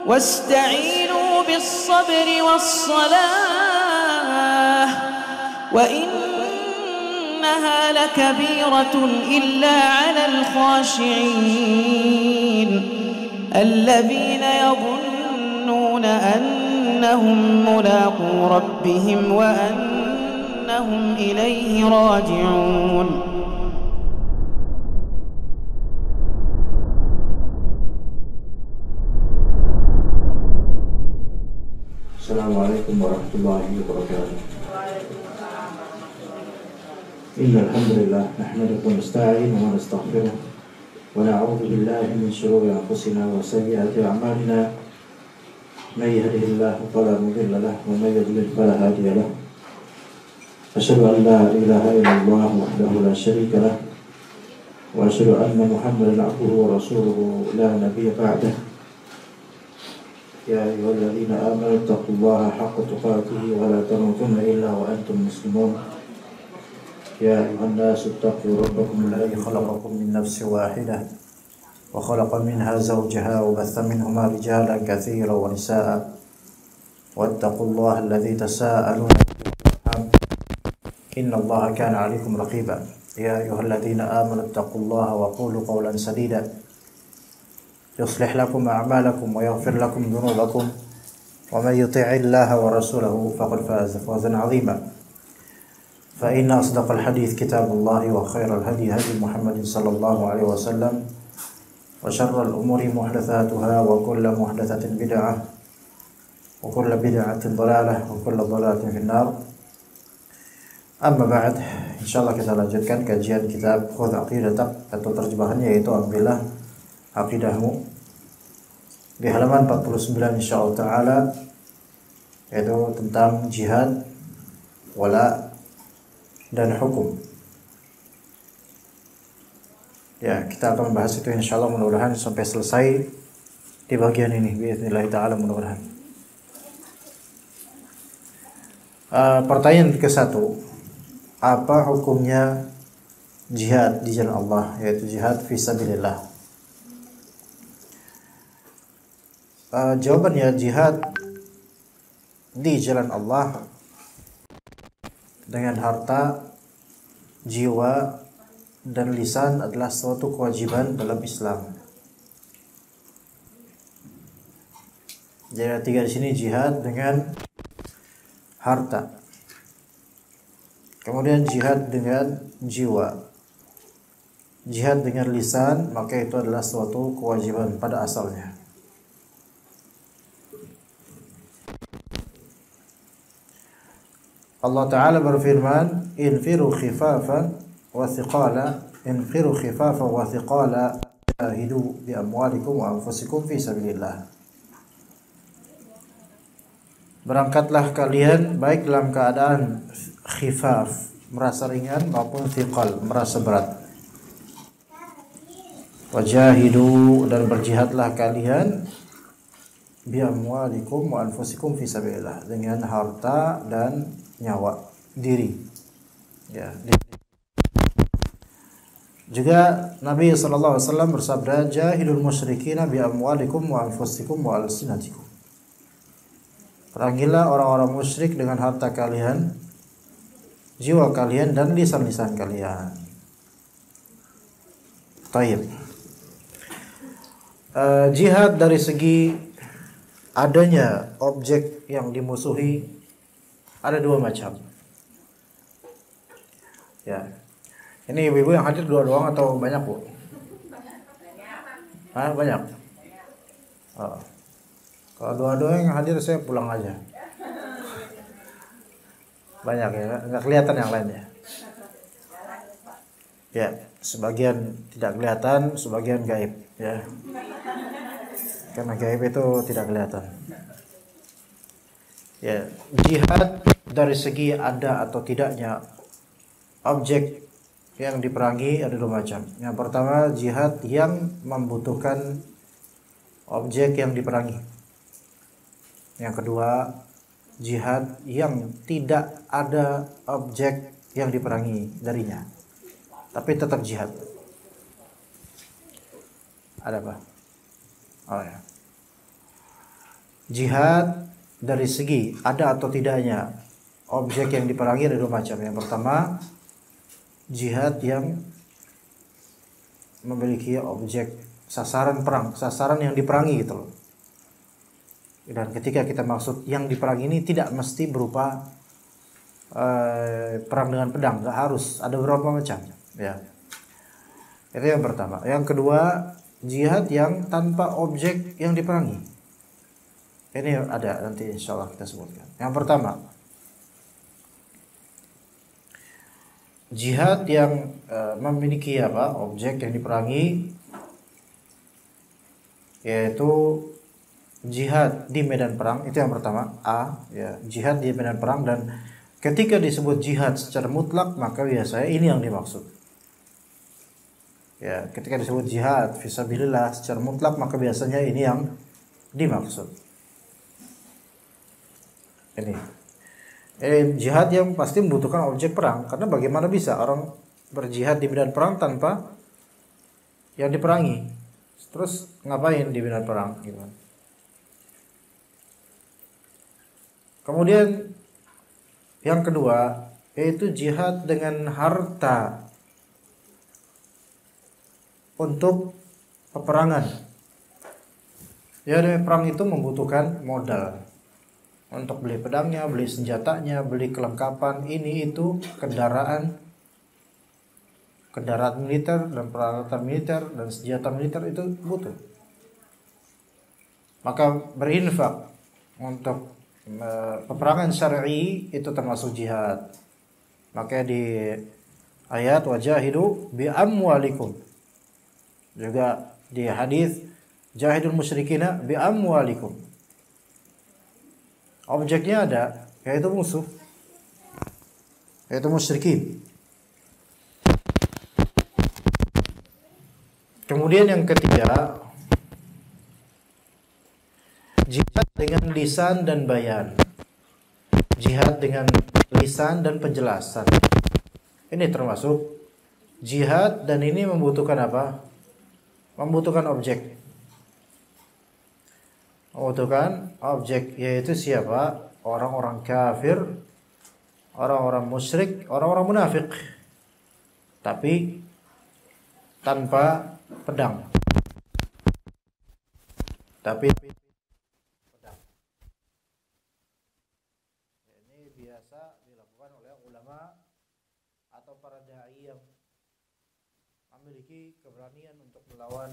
واستعينوا بالصبر والصلاة وإنها لكبيرة إلا على الخاشعين الذين يظنون أنهم ملاقو ربهم وأنهم إليه راجعون. Assalamualaikum warahmatullahi wabarakatuh. Innal hamdalillah nahmaduhu wa nasta'inuhu wa nastaghfiruh wa na'udzu billahi min shururi anfusina wa sayyiati a'malina. May yahdihillahu fala mudilla lahu wa may yudlil fala hadiya lahu. Asyhadu an la ilaha illallah wahdahu la syarika lahu wa asyhadu anna Muhammadan 'abduhu wa rasuluhu la nabiyya ba'dahu. يا أيها الذين آمنوا اتقوا الله حق تقاته ولا تموتن إلا وأنتم مسلمون. يا أيها الناس اتقوا ربكم الذي خلقكم من نفس واحدة وخلق منها زوجها وبث منهما رجالا كثيرا ونساء واتقوا الله الذي تساءلون به إن الله كان عليكم رقيبا. يا أيها الذين آمنوا اتقوا الله وقولوا قولا سديدا يصلح لكم أعمالكم ويغفر لكم ذنوبكم ومن يطع الله ورسوله فقد فاز فوزا عظيما. فإن أصدق الحديث كتاب الله وخير الهدي هدي محمد صلى الله عليه وسلم وشر الأمور محدثاتها وكل محدثة بدعة وكل بدعة ضلالة وكل ضلالة في النار. Amma ba'd, insyaallah kita lanjutkan kajian kitab Khudh Aqidatak atau terjemahannya yaitu Ambillah Aqidahmu di halaman 49 insyaallah ta'ala, yaitu tentang jihad, wala dan hukum. Ya, kita akan membahas itu insyaallah, mudah-mudahan sampai selesai di bagian ini biiznillah ta'ala, mudah-mudahan. Pertanyaan ke-1, apa hukumnya jihad di jalan Allah, yaitu jihad fisabilillah? Jawabannya, jihad di jalan Allah dengan harta, jiwa, dan lisan adalah suatu kewajiban dalam Islam. Jadi ada tiga di sini, jihad dengan harta, kemudian jihad dengan jiwa, jihad dengan lisan, maka itu adalah suatu kewajiban pada asalnya. Allah Ta'ala berfirman, infiru khifafan wa thiqala, infiru khifafan wa thiqala, jahidu bi amwalikum wa anfusikum fi sabilillah. Berangkatlah kalian baik dalam keadaan khifaf, merasa ringan, maupun thiqal, merasa berat. Wajahidu, dan berjihadlah kalian bi amwalikum wa anfusikum fi sabilillah, dengan harta dan nyawa diri. Ya. Juga Nabi sallallahu alaihi wasallam bersabda, jahilul musyrikina bi amwalikum wa anfusikum wa alsinatikum. Perangilah orang-orang musyrik dengan harta kalian, jiwa kalian, dan lisan-lisan kalian. Taib. Jihad dari segi adanya objek yang dimusuhi ada dua macam. Ya. Ini ibu-ibu yang hadir dua doang atau banyak, Bu? Banyak. Oh. Kalau dua-dua yang hadir saya pulang aja. Banyak ya, nggak kelihatan yang lainnya. Ya, sebagian tidak kelihatan, sebagian gaib, ya. Karena gaib itu tidak kelihatan. Ya, jihad dari segi ada atau tidaknya objek yang diperangi ada dua macam. Yang pertama, jihad yang membutuhkan objek yang diperangi. Yang kedua, jihad yang tidak ada objek yang diperangi darinya, tapi tetap jihad. Ada apa? Oh ya. Jihad dari segi ada atau tidaknya objek yang diperangi ada dua macam. Yang pertama, jihad yang memiliki objek sasaran perang, sasaran yang diperangi gitu loh. Dan ketika kita maksud yang diperangi ini tidak mesti berupa perang dengan pedang, nggak harus, ada beberapa macam ya. Itu yang pertama. Yang kedua, jihad yang tanpa objek yang diperangi. Ini ada nanti insya Allah kita sebutkan. Yang pertama, jihad yang memiliki objek yang diperangi, yaitu jihad di medan perang. Itu yang pertama, ya, jihad di medan perang. Dan ketika disebut jihad secara mutlak, maka biasanya ini yang dimaksud. Ya, ketika disebut jihad fisabilillah secara mutlak, maka biasanya ini yang dimaksud. Ini jihad yang pasti membutuhkan objek perang, karena bagaimana bisa orang berjihad di medan perang tanpa yang diperangi? Terus ngapain di medan perang gitu. Kemudian yang kedua yaitu jihad dengan harta untuk peperangan. Jadi perang itu membutuhkan modal untuk beli pedangnya, beli senjatanya, beli kelengkapan ini itu, kendaraan militer dan peralatan militer dan senjata militer itu butuh. Maka berinfak untuk peperangan syar'i itu termasuk jihad. Maka di ayat wajahidu bi amwalikum, juga di hadis jahidul musyrikina bi amwalikum. Objeknya ada, yaitu musuh, yaitu musyrikin. Kemudian yang ketiga, jihad dengan lisan dan bayan. Jihad dengan lisan dan penjelasan. Ini termasuk jihad, dan ini membutuhkan apa? Membutuhkan objek. Membutuhkan objek, yaitu siapa? Orang-orang kafir, orang-orang musyrik, orang-orang munafik, tapi tanpa pedang. Tapi pedang. Ini biasa dilakukan oleh ulama atau para dai yang memiliki keberanian untuk melawan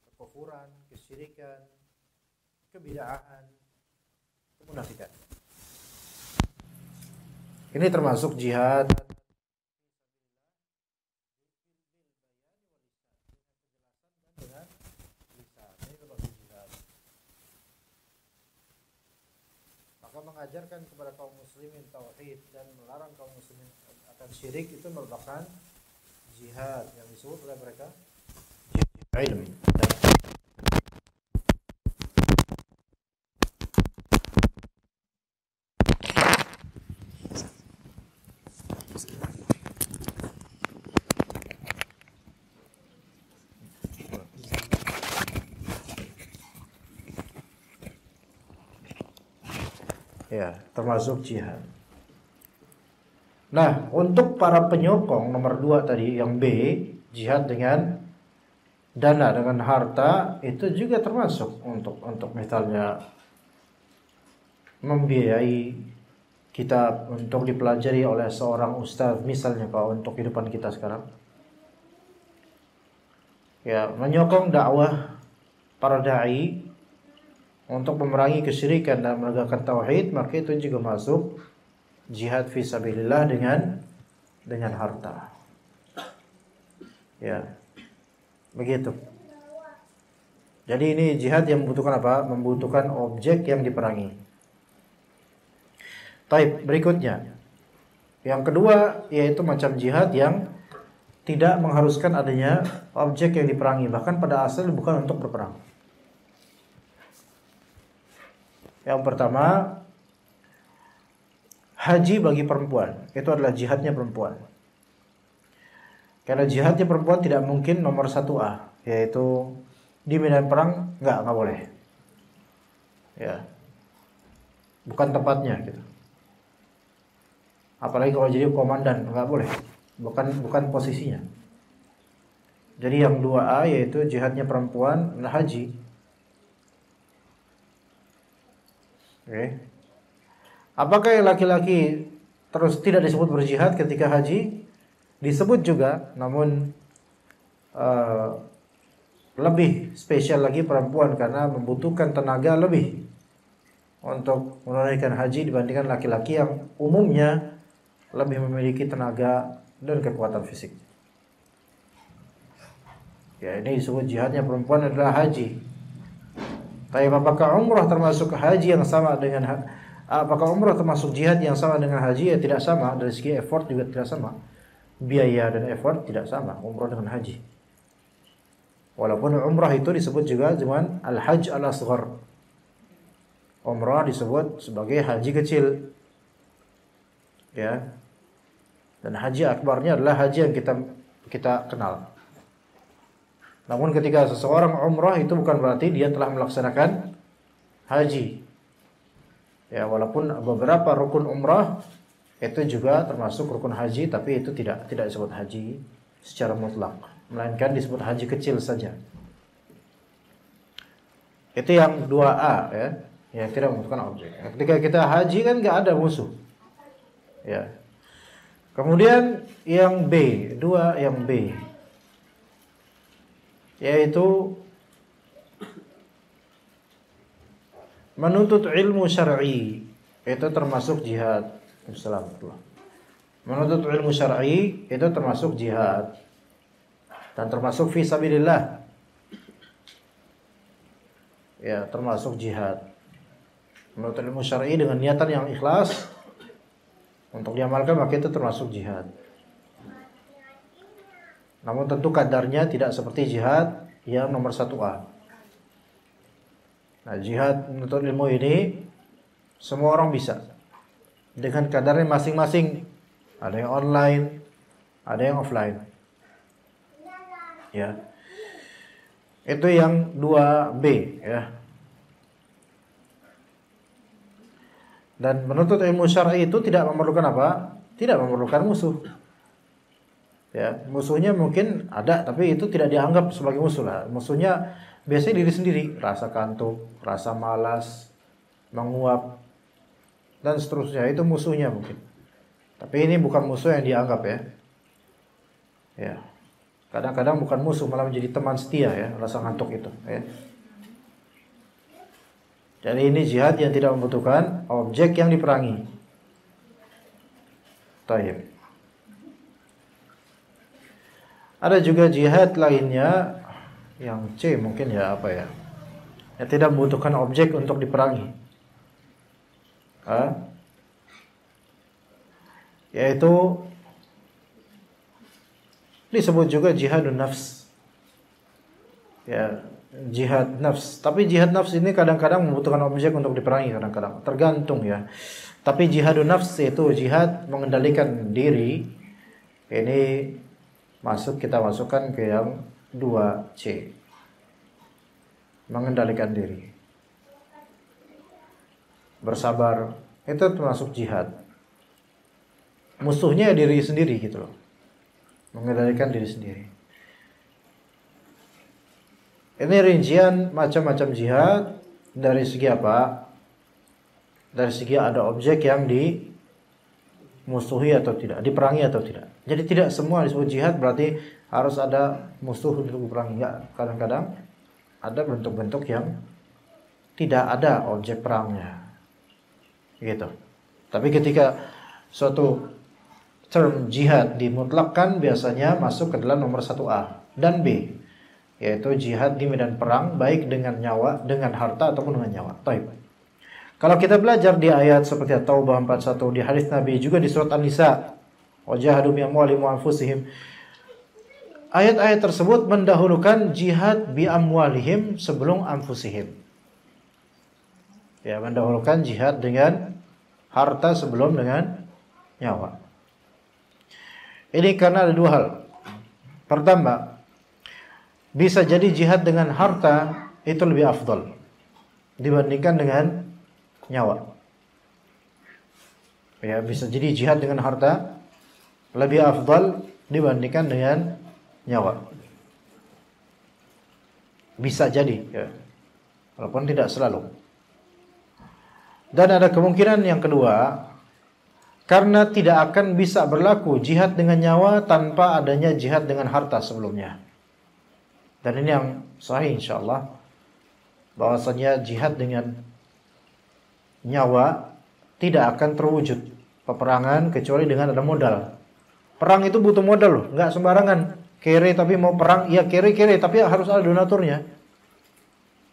kekufuran, kesyirikan, kebid'ahan, kemunafikan. Ini termasuk jihad dengan lisan. Ini termasuk jihad. Maka mengajarkan kepada kaum muslimin tauhid dan melarang kaum muslimin akan syirik itu merupakan jihad yang disebut oleh mereka jihad ilmu. Ya, termasuk jihad. Nah, untuk para penyokong nomor 2 tadi, yang B, jihad dengan dana, dengan harta, itu juga termasuk untuk misalnya membiayai kitab untuk dipelajari oleh seorang ustaz, misalnya kalau untuk kehidupan kita sekarang. Ya, menyokong dakwah para dai untuk memerangi kesyirikan dan menegakkan tauhid, maka itu juga masuk jihad fisabilillah dengan harta. Ya, begitu. Jadi ini jihad yang membutuhkan apa? Membutuhkan objek yang diperangi. Taib, berikutnya. Yang kedua yaitu macam jihad yang tidak mengharuskan adanya objek yang diperangi, bahkan pada asalnya bukan untuk berperang. Yang pertama, haji bagi perempuan. Itu adalah jihadnya perempuan. Karena jihadnya perempuan tidak mungkin nomor 1A, yaitu di medan perang nggak boleh. Ya. Bukan tempatnya gitu. Apalagi kalau jadi komandan, nggak boleh. Bukan posisinya. Jadi yang 2A yaitu jihadnya perempuan haji. Oke. Apakah yang laki-laki terus tidak disebut berjihad ketika haji? Disebut juga, namun lebih spesial lagi perempuan karena membutuhkan tenaga lebih untuk menunaikan haji dibandingkan laki-laki yang umumnya lebih memiliki tenaga dan kekuatan fisik. Ya, ini disebut jihadnya perempuan adalah haji. Tapi apakah umrah termasuk haji yang sama dengan apakah umrah termasuk jihad yang sama dengan haji? Ya tidak sama, dari segi effort juga tidak sama. Biaya dan effort tidak sama umrah dengan haji. Walaupun umrah itu disebut juga dengan al-hajj al-asghar. Umrah disebut sebagai haji kecil. Ya. Dan haji akbarnya adalah haji yang kita kenal. Namun ketika seseorang umrah itu bukan berarti dia telah melaksanakan haji. Ya, walaupun beberapa rukun umrah itu juga termasuk rukun haji, tapi itu tidak disebut haji secara mutlak, melainkan disebut haji kecil saja. Itu yang 2A ya, yang tidak membutuhkan objek. Ketika kita haji kan nggak ada musuh. Ya. Kemudian yang B, yang B yaitu menuntut ilmu syar'i, itu termasuk jihad. Assalamualaikum. Menuntut ilmu syar'i itu termasuk jihad dan termasuk fi sabilillah. Ya, termasuk jihad. Menuntut ilmu syar'i dengan niatan yang ikhlas untuk diamalkan, maka itu termasuk jihad. Namun tentu kadarnya tidak seperti jihad yang nomor 1A. Nah, jihad menuntut ilmu ini semua orang bisa dengan kadarnya masing-masing. Ada yang online, ada yang offline. Ya. Itu yang 2B ya. Dan menuntut ilmu syar'i itu tidak memerlukan apa? Tidak memerlukan musuh. Ya, musuhnya mungkin ada, tapi itu tidak dianggap sebagai musuh lah. Musuhnya biasanya diri sendiri, rasa kantuk, rasa malas, menguap, dan seterusnya. Itu musuhnya mungkin. Tapi ini bukan musuh yang dianggap ya. Ya, kadang-kadang bukan musuh, malah menjadi teman setia ya, rasa ngantuk itu. Ya. Jadi ini jihad yang tidak membutuhkan objek yang diperangi. Taib. Ada juga jihad lainnya yang C mungkin ya apa ya? Yang tidak membutuhkan objek untuk diperangi. Yaitu disebut juga jihadun nafs. Ya, jihad nafs. Tapi jihad nafs ini kadang-kadang membutuhkan objek untuk diperangi, kadang-kadang. Tergantung ya. Tapi jihadun nafs itu jihad mengendalikan diri. Ini kita masukkan ke yang 2C. Mengendalikan diri. Bersabar, itu termasuk jihad. Musuhnya diri sendiri gitu loh. Mengendalikan diri sendiri. Ini rincian macam-macam jihad dari segi apa? Dari segi ada objek yang dimusuhi atau tidak, diperangi atau tidak. Jadi tidak semua disebut jihad berarti harus ada musuh untuk diperangi. Enggak, kadang-kadang ada bentuk-bentuk yang tidak ada objek perangnya. Gitu. Tapi ketika suatu term jihad dimutlakkan biasanya masuk ke dalam nomor 1A dan B, yaitu jihad di medan perang baik dengan nyawa, dengan harta ataupun dengan nyawa. Baik. Kalau kita belajar di ayat seperti At-Taubah 41, di hadis Nabi juga di surat An-Nisa, wajahadu bi amwalihim wa anfusihim. Ayat-ayat tersebut mendahulukan jihad bi amwalihim sebelum anfusihim. Ya, mendahulukan jihad dengan harta sebelum dengan nyawa. Ini karena ada dua hal. Pertama, bisa jadi jihad dengan harta itu lebih afdal dibandingkan dengan nyawa. Ya, bisa jadi jihad dengan harta lebih afdal dibandingkan dengan nyawa. Bisa jadi, ya. Walaupun tidak selalu. Dan ada kemungkinan yang kedua, karena tidak akan bisa berlaku jihad dengan nyawa tanpa adanya jihad dengan harta sebelumnya. Dan ini yang sahih insyaallah, bahwasanya jihad dengan nyawa tidak akan terwujud peperangan kecuali dengan ada modal. Perang itu butuh modal loh, nggak sembarangan. Kere tapi mau perang, ya kere tapi harus ada donaturnya.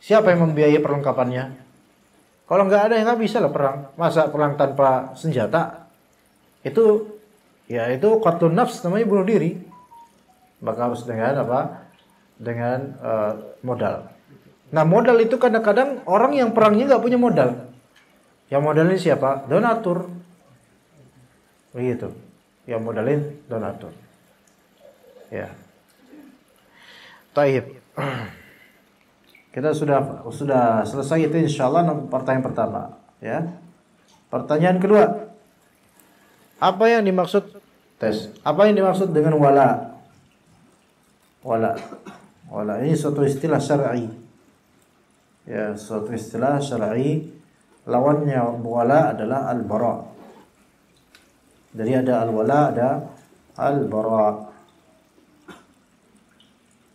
Siapa yang membiayai perlengkapannya? Kalau nggak ada, ya nggak bisa lah perang. Masa perang tanpa senjata? Itu qatlun nafs, namanya bunuh diri. Maka harus dengan apa? Dengan modal. Nah, modal itu kadang-kadang orang yang perangnya nggak punya modal. Yang modalin siapa? Donatur. Begitu. Yang modalin donatur. Ya. Taib. Kita sudah selesai itu insyaallah pertanyaan pertama, ya. Pertanyaan kedua. Apa yang dimaksud dengan wala? Wala ini suatu istilah syar'i. Ya, suatu istilah syar'i. Lawannya wala adalah al-bara. Jadi ada al-wala, ada al-bara.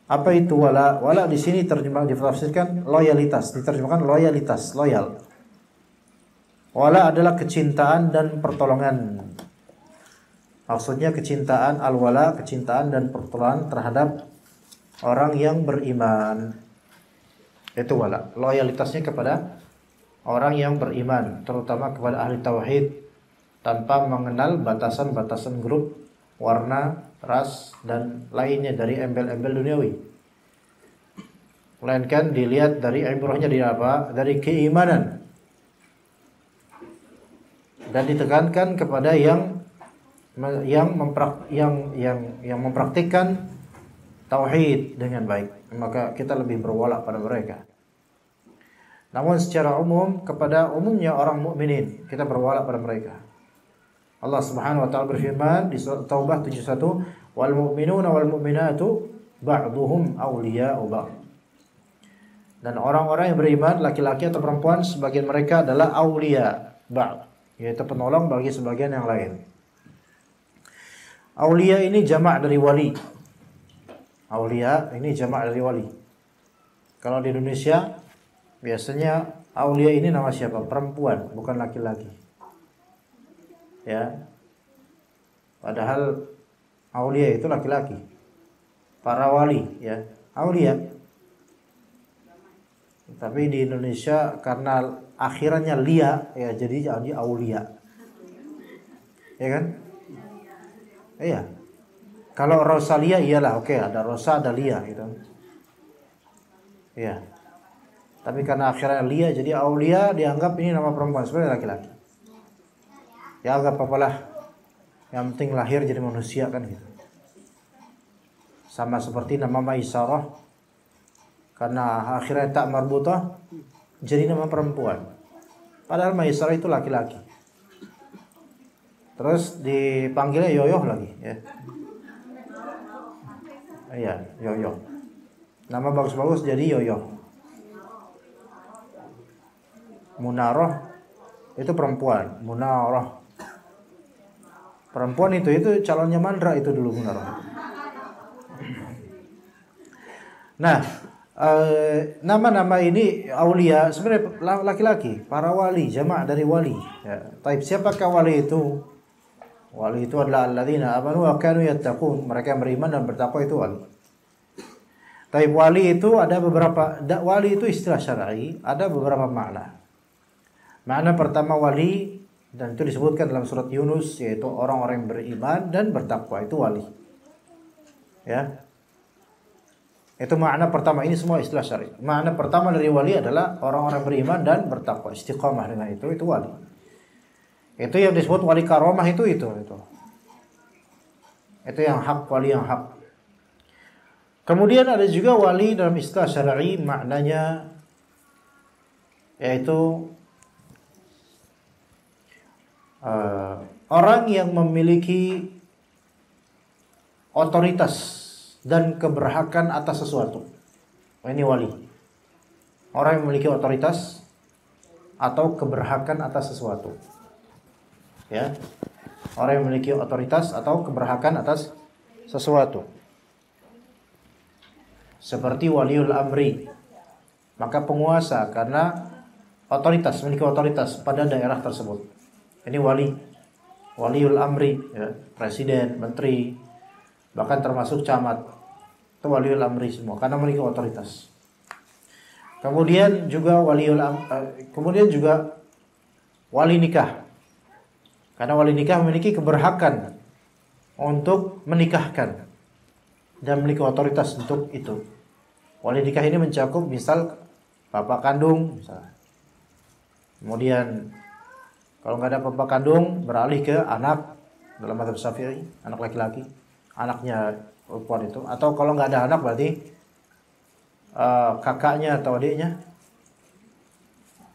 Apa itu wala? Wala di sini ditafsirkan loyalitas, diterjemahkan loyalitas, loyal. Wala adalah kecintaan dan pertolongan. Maksudnya kecintaan al-wala, kecintaan dan pertolongan terhadap orang yang beriman. Itu wala. Loyalitasnya kepada orang yang beriman, terutama kepada ahli tauhid, tanpa mengenal batasan-batasan grup, warna, ras, dan lainnya dari embel-embel duniawi. Melainkan dilihat dari ibrahnya dari apa? Dari keimanan. Dan ditekankan kepada yang mempraktikkan tauhid dengan baik. Maka kita lebih berwala pada mereka. Namun secara umum, kepada umumnya orang mukminin kita berwala pada mereka. Allah Subhanahu wa taala berfirman di surat Taubah 71, "Wal mu'minuna wal mu'minatu ba'dhuhum awliya'u ba'd." Dan orang-orang yang beriman, laki-laki atau perempuan, sebagian mereka adalah aulia ba'd, yaitu penolong bagi sebagian yang lain. Aulia ini jamak dari wali. Aulia ini jamak dari wali. Kalau di Indonesia biasanya aulia ini nama siapa? Perempuan, bukan laki-laki. Ya. Padahal aulia itu laki-laki. Para wali, ya. Aulia. Tapi di Indonesia karena akhirannya lia, ya jadi aulia. Ya kan? Iya. Kalau Rosalia iyalah, oke, ada Rosa, ada Lia gitu. Iya. Tapi karena akhirnya Lia jadi Aulia, dianggap ini nama perempuan, sebenarnya laki-lagi. Ya agak apalah. Yang penting lahir jadi manusia kan gitu. Sama seperti nama Maisarah, karena akhirnya tak marbutah jadi nama perempuan. Padahal Maisarah itu laki-laki. Terus dipanggilnya Yoyoh lagi, ya. Iya, Yoyoh. Nama bagus-bagus jadi Yoyoh. Munaroh itu perempuan, Munaroh. Perempuan itu calonnya Mandra itu dulu Munaroh. Nah, nama-nama ini aulia sebenarnya laki-laki, para wali, jamak dari wali. Ya. Tapi siapakah wali itu? Wali itu adalah alladzina amanu wa kanu yattaqun. Mereka yang beriman dan bertakwa itu wali. Tapi wali itu ada beberapa, wali itu istilah syar'i, ada beberapa makna. Makna pertama wali, dan itu disebutkan dalam surat Yunus, yaitu orang-orang yang beriman dan bertakwa itu wali. Ya. Itu makna pertama, ini semua istilah syar'i. Makna pertama dari wali adalah orang-orang beriman dan bertakwa, istiqamah dengan itu wali. Itu yang disebut wali karomah itu. Itu yang hak, wali yang hak. Kemudian ada juga wali dalam istilah syar'i, maknanya yaitu orang yang memiliki otoritas dan keberhakan atas sesuatu. Ini wali. Orang yang memiliki otoritas atau keberhakan atas sesuatu. Ya. Orang yang memiliki otoritas atau keberhakan atas sesuatu. Seperti waliul amri. Maka penguasa karena otoritas, memiliki otoritas pada daerah tersebut. Ini wali. Waliul amri, ya, presiden, menteri, bahkan termasuk camat. Itu waliul amri semua karena memiliki otoritas. Kemudian juga kemudian juga wali nikah. Karena wali nikah memiliki keberhakan untuk menikahkan dan memiliki otoritas untuk itu. Wali nikah ini mencakup misal bapak kandung misalnya. Kemudian kalau nggak ada bapak kandung beralih ke anak dalam mazhab Syafi'i, anak laki-laki, anaknya perempuan itu. Atau kalau nggak ada anak berarti kakaknya atau adiknya.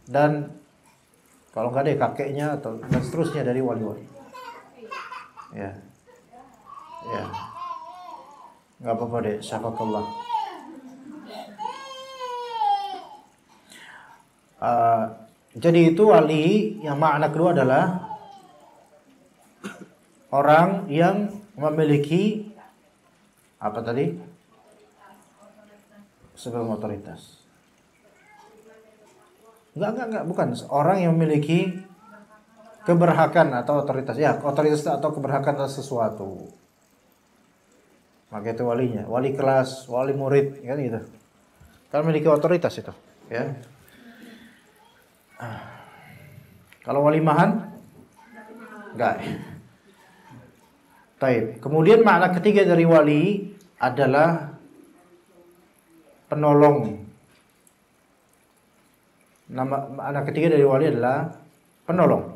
Dan kalau nggak ada kakeknya atau dan seterusnya dari wali-wali. Ya, ya, nggak apa-apa deh, syafakallah. Jadi itu wali yang makna kedua adalah orang yang memiliki apa tadi? Sebelum otoritas. Enggak, bukan. Orang yang memiliki keberhakan atau otoritas. Ya, otoritas atau keberhakan atas sesuatu. Maka itu walinya. Wali kelas, wali murid, kan gitu. Kan memiliki otoritas itu, ya. Kalau wali mahan? Enggak. Baik. Kemudian makna ketiga dari wali adalah penolong. Makna ketiga dari wali adalah penolong.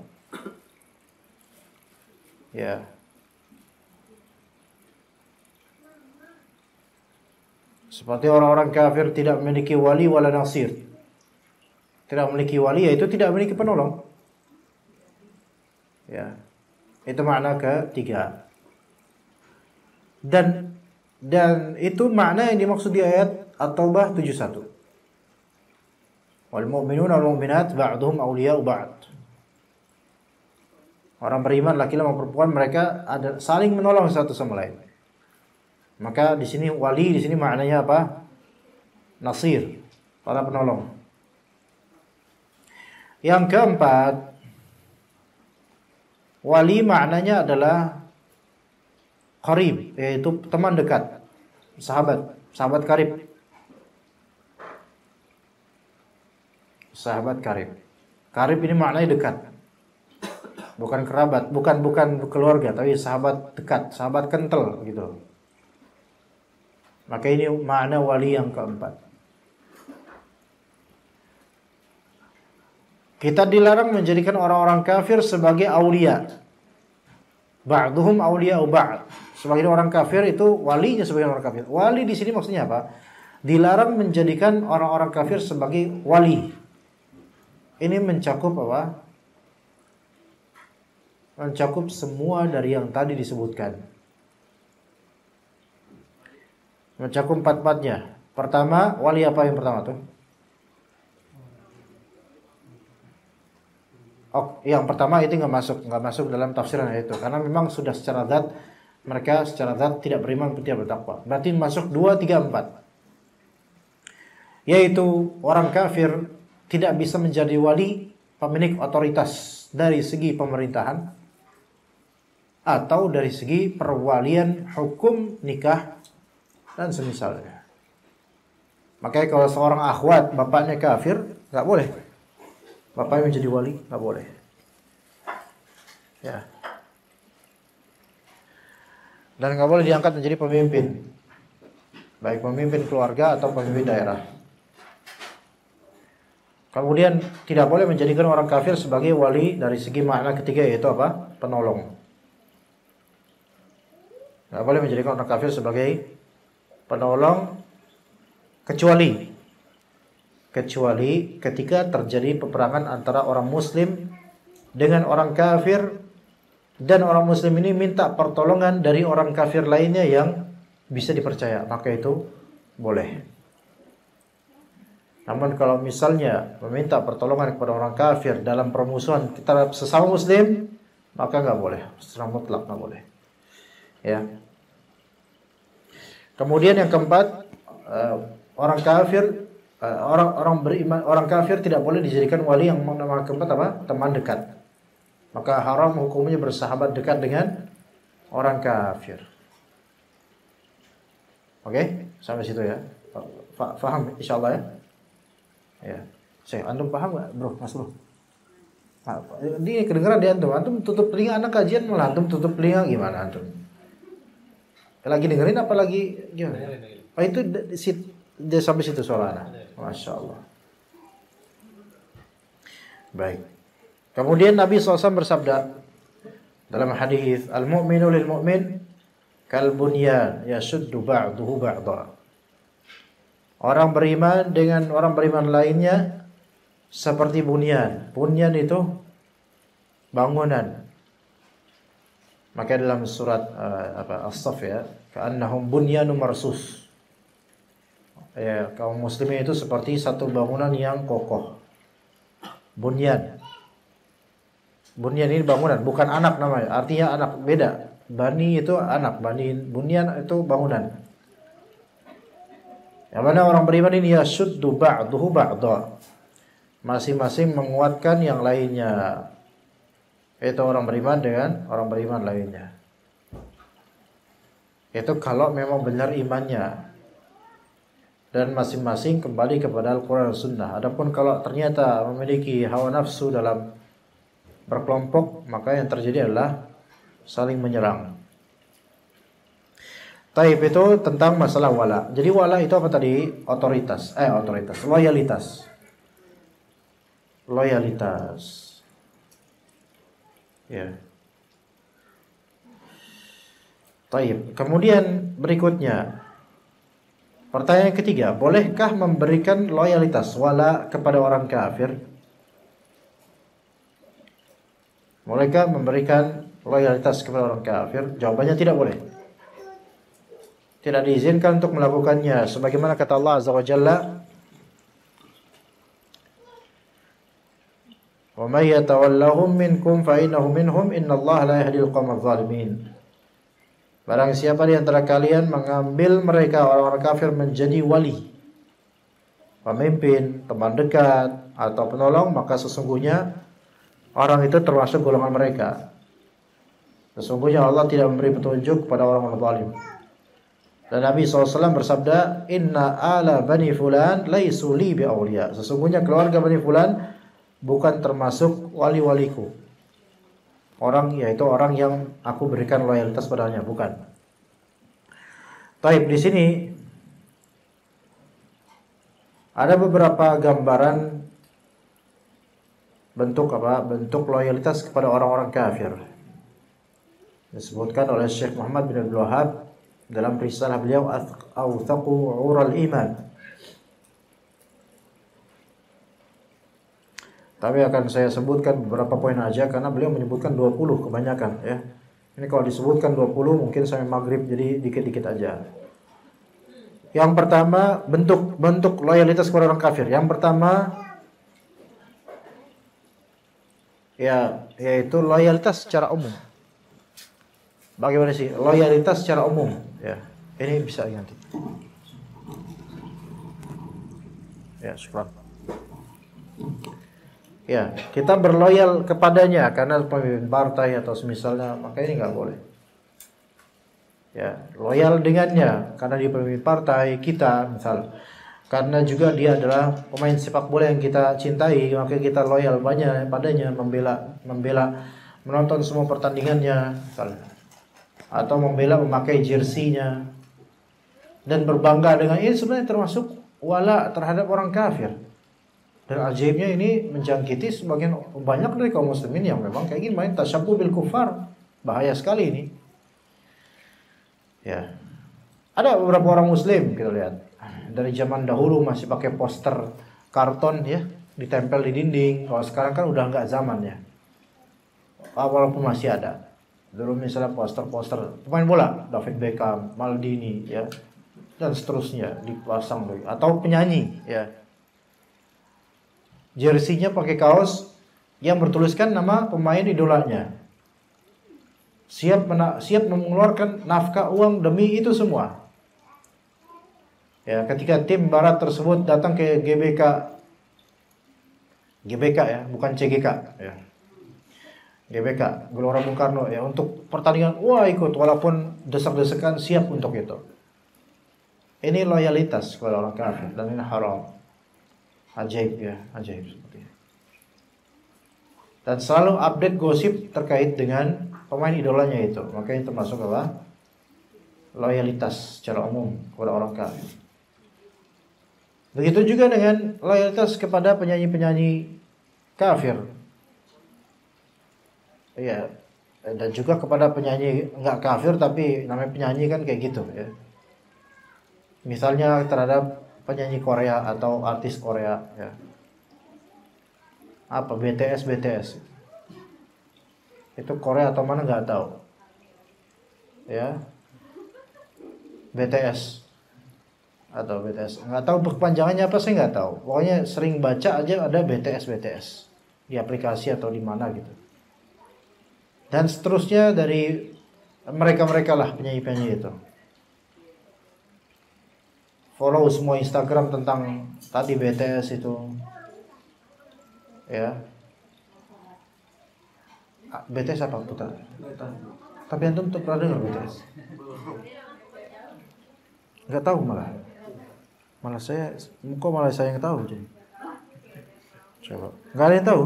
Ya. Seperti orang-orang kafir tidak memiliki wali wala nasir. Tidak memiliki wali yaitu tidak memiliki penolong. Ya. Itu makna ketiga. Dan itu makna yang dimaksud di ayat At-Taubah 71. Wal mu'minuna wal mu'minat ba'duhum awliya'u ba'd. Orang beriman laki-laki maupun perempuan mereka ada saling menolong satu sama lain. Maka di sini wali di sini maknanya apa? Nasir, para penolong. Yang keempat, wali maknanya adalah qarib, yaitu teman dekat, sahabat karib. Sahabat karib. Karib ini maknanya dekat. Bukan kerabat, bukan keluarga, tapi sahabat dekat, sahabat kental gitu. Maka ini makna wali yang keempat. Kita dilarang menjadikan orang-orang kafir sebagai aulia. Ba'duhum awliya'u ba'd. Sebagian orang kafir itu walinya sebagian orang kafir. Wali di sini maksudnya apa? Dilarang menjadikan orang-orang kafir sebagai wali. Ini mencakup apa? Mencakup semua dari yang tadi disebutkan. Mencakup empat-empatnya. Pertama, wali apa yang pertama tuh? Oh, yang pertama itu nggak masuk dalam tafsiran itu, karena memang sudah secara zat mereka secara zat tidak beriman, tidak bertakwa. Berarti masuk 2, 3, 4. Yaitu orang kafir tidak bisa menjadi wali pemilik otoritas dari segi pemerintahan atau dari segi perwalian hukum nikah dan semisalnya. Makanya kalau seorang akhwat bapaknya kafir nggak boleh. Bapaknya menjadi wali, nggak boleh. Ya. Dan nggak boleh diangkat menjadi pemimpin, baik pemimpin keluarga atau pemimpin daerah. Kemudian tidak boleh menjadikan orang kafir sebagai wali dari segi makna ketiga, yaitu apa? Penolong. Nggak boleh menjadikan orang kafir sebagai penolong kecuali kecuali ketika terjadi peperangan antara orang muslim dengan orang kafir, dan orang muslim ini minta pertolongan dari orang kafir lainnya yang bisa dipercaya, maka itu boleh. Namun kalau misalnya meminta pertolongan kepada orang kafir dalam permusuhan kita sesama muslim, maka nggak boleh, secara mutlak nggak boleh. Ya. Kemudian yang keempat, orang kafir, orang beriman, orang kafir tidak boleh dijadikan wali. Yang keempat apa? Teman dekat. Maka haram hukumnya bersahabat dekat dengan orang kafir. Oke, sampai situ ya. Faham insyaallah ya? Ya. Saya antum paham enggak, Bro? Mas Bro. Ini kedengaran di antum. Antum tutup telinga anak kajian, malah antum tutup telinga, gimana antum? Lagi dengerin apa lagi gimana? Oh, itu dia sampai situ suara anak. Masya Allah. Baik. Kemudian Nabi SAW bersabda dalam hadis, al-mu'minu lil mu'min kal bunyan yashuddu ba'duhu ba'dha. Orang beriman dengan orang beriman lainnya seperti bunyan. Bunyan itu bangunan. Maka dalam surat As-Saff ya, ka'annahum bunyanun marsus. Ya, kaum muslimin itu seperti satu bangunan yang kokoh. Bunyan. Bunyan ini bangunan, bukan anak namanya. Artinya anak, beda. Bani itu anak, bunyan itu bangunan. Yang mana orang beriman ini yashuddu ba'duhu ba'dha. Masing-masing menguatkan yang lainnya. Itu orang beriman dengan orang beriman lainnya. Itu kalau memang benar imannya. Dan masing-masing kembali kepada Al-Quran dan Sunnah. Adapun kalau ternyata memiliki hawa nafsu dalam berkelompok, maka yang terjadi adalah saling menyerang. Taib itu tentang masalah wala. Jadi wala itu apa tadi? Otoritas, loyalitas. Loyalitas. Ya. Taib. Kemudian berikutnya, pertanyaan ketiga, bolehkah memberikan loyalitas wala kepada orang kafir? Bolehkah memberikan loyalitas kepada orang kafir? Jawabannya tidak boleh. Tidak diizinkan untuk melakukannya. Sebagaimana kata Allah Azza wa Jalla, "Wa may yatawallahum minkum fa innahu minhum innallaha la yahdil qaumadz zalimin." Barang siapa di antara kalian mengambil mereka orang-orang kafir menjadi wali, pemimpin, teman dekat atau penolong, maka sesungguhnya orang itu termasuk golongan mereka. Sesungguhnya Allah tidak memberi petunjuk kepada orang-orang zalim. Dan Nabi SAW bersabda, "Inna ala bani fulan laisu li bi awliya." Sesungguhnya keluarga bani fulan bukan termasuk wali-waliku. Orang, yaitu orang yang aku berikan loyalitas padanya, bukan. Taib, di sini ada beberapa gambaran bentuk loyalitas kepada orang-orang kafir. Disebutkan oleh Syekh Muhammad bin Abdul Wahhab dalam risalah beliau Awthaqu Ural Iman. Tapi akan saya sebutkan beberapa poin aja karena beliau menyebutkan 20 kebanyakan ya. Ini kalau disebutkan 20 mungkin sampai maghrib, jadi dikit-dikit aja. Yang pertama, bentuk loyalitas kepada orang kafir. Yang pertama yaitu loyalitas secara umum. Bagaimana sih loyalitas secara umum? Ya, ini bisa nanti. Ya, syukur. Ya, kita berloyal kepadanya karena pemimpin partai atau semisalnya, maka ini nggak boleh. Ya, loyal dengannya karena dia pemimpin partai kita, misal. Karena juga dia adalah pemain sepak bola yang kita cintai, maka kita loyal banyak padanya, membela menonton semua pertandingannya, misalnya. Atau membela memakai jersinya dan berbangga dengan ini, sebenarnya termasuk wala terhadap orang kafir. Dan ajaibnya ini menjangkiti sebagian banyak dari kaum muslimin yang memang kayak gini, main tasyabbuh bil kufar. Bahaya sekali ini. Ya. Ada beberapa orang muslim kita lihat dari zaman dahulu masih pakai poster karton ya, ditempel di dinding. Kalau sekarang kan udah nggak zaman ya. Walaupun masih ada. Dulu misalnya poster-poster pemain bola, David Beckham, Maldini ya, dan seterusnya dipasang lagi. Atau penyanyi ya. Jersey-nya pakai kaos yang bertuliskan nama pemain idolanya. Siap mengeluarkan nafkah uang demi itu semua. Ya, ketika tim barat tersebut datang ke GBK ya, bukan CGK ya. GBK, Gelora Bung Karno ya, untuk pertandingan, wah ikut walaupun desak-desakan, siap untuk itu. Ini loyalitas kepada orang kafir dan ini haram. Ajaib ya, ajaib seperti itu. Dan selalu update gosip terkait dengan pemain idolanya itu. Makanya termasuk apa? Loyalitas secara umum kepada orang kafir. Begitu juga dengan loyalitas kepada penyanyi-penyanyi kafir. Iya, dan juga kepada penyanyi enggak kafir tapi namanya penyanyi kan kayak gitu ya. Misalnya terhadap penyanyi Korea atau artis Korea ya. Apa BTS itu Korea atau mana nggak tahu ya. BTS nggak tahu kepanjangannya apa, saya nggak tahu. Pokoknya sering baca aja ada BTS di aplikasi atau di mana gitu. Dan seterusnya dari mereka lah penyanyi itu. Follow semua Instagram tentang tadi BTS itu. Ya. BTS apa putar? Tapi antum pernah dengar BTS? Enggak tahu malah. Malah saya yang tahu jadi. Coba. Enggak ada yang tahu.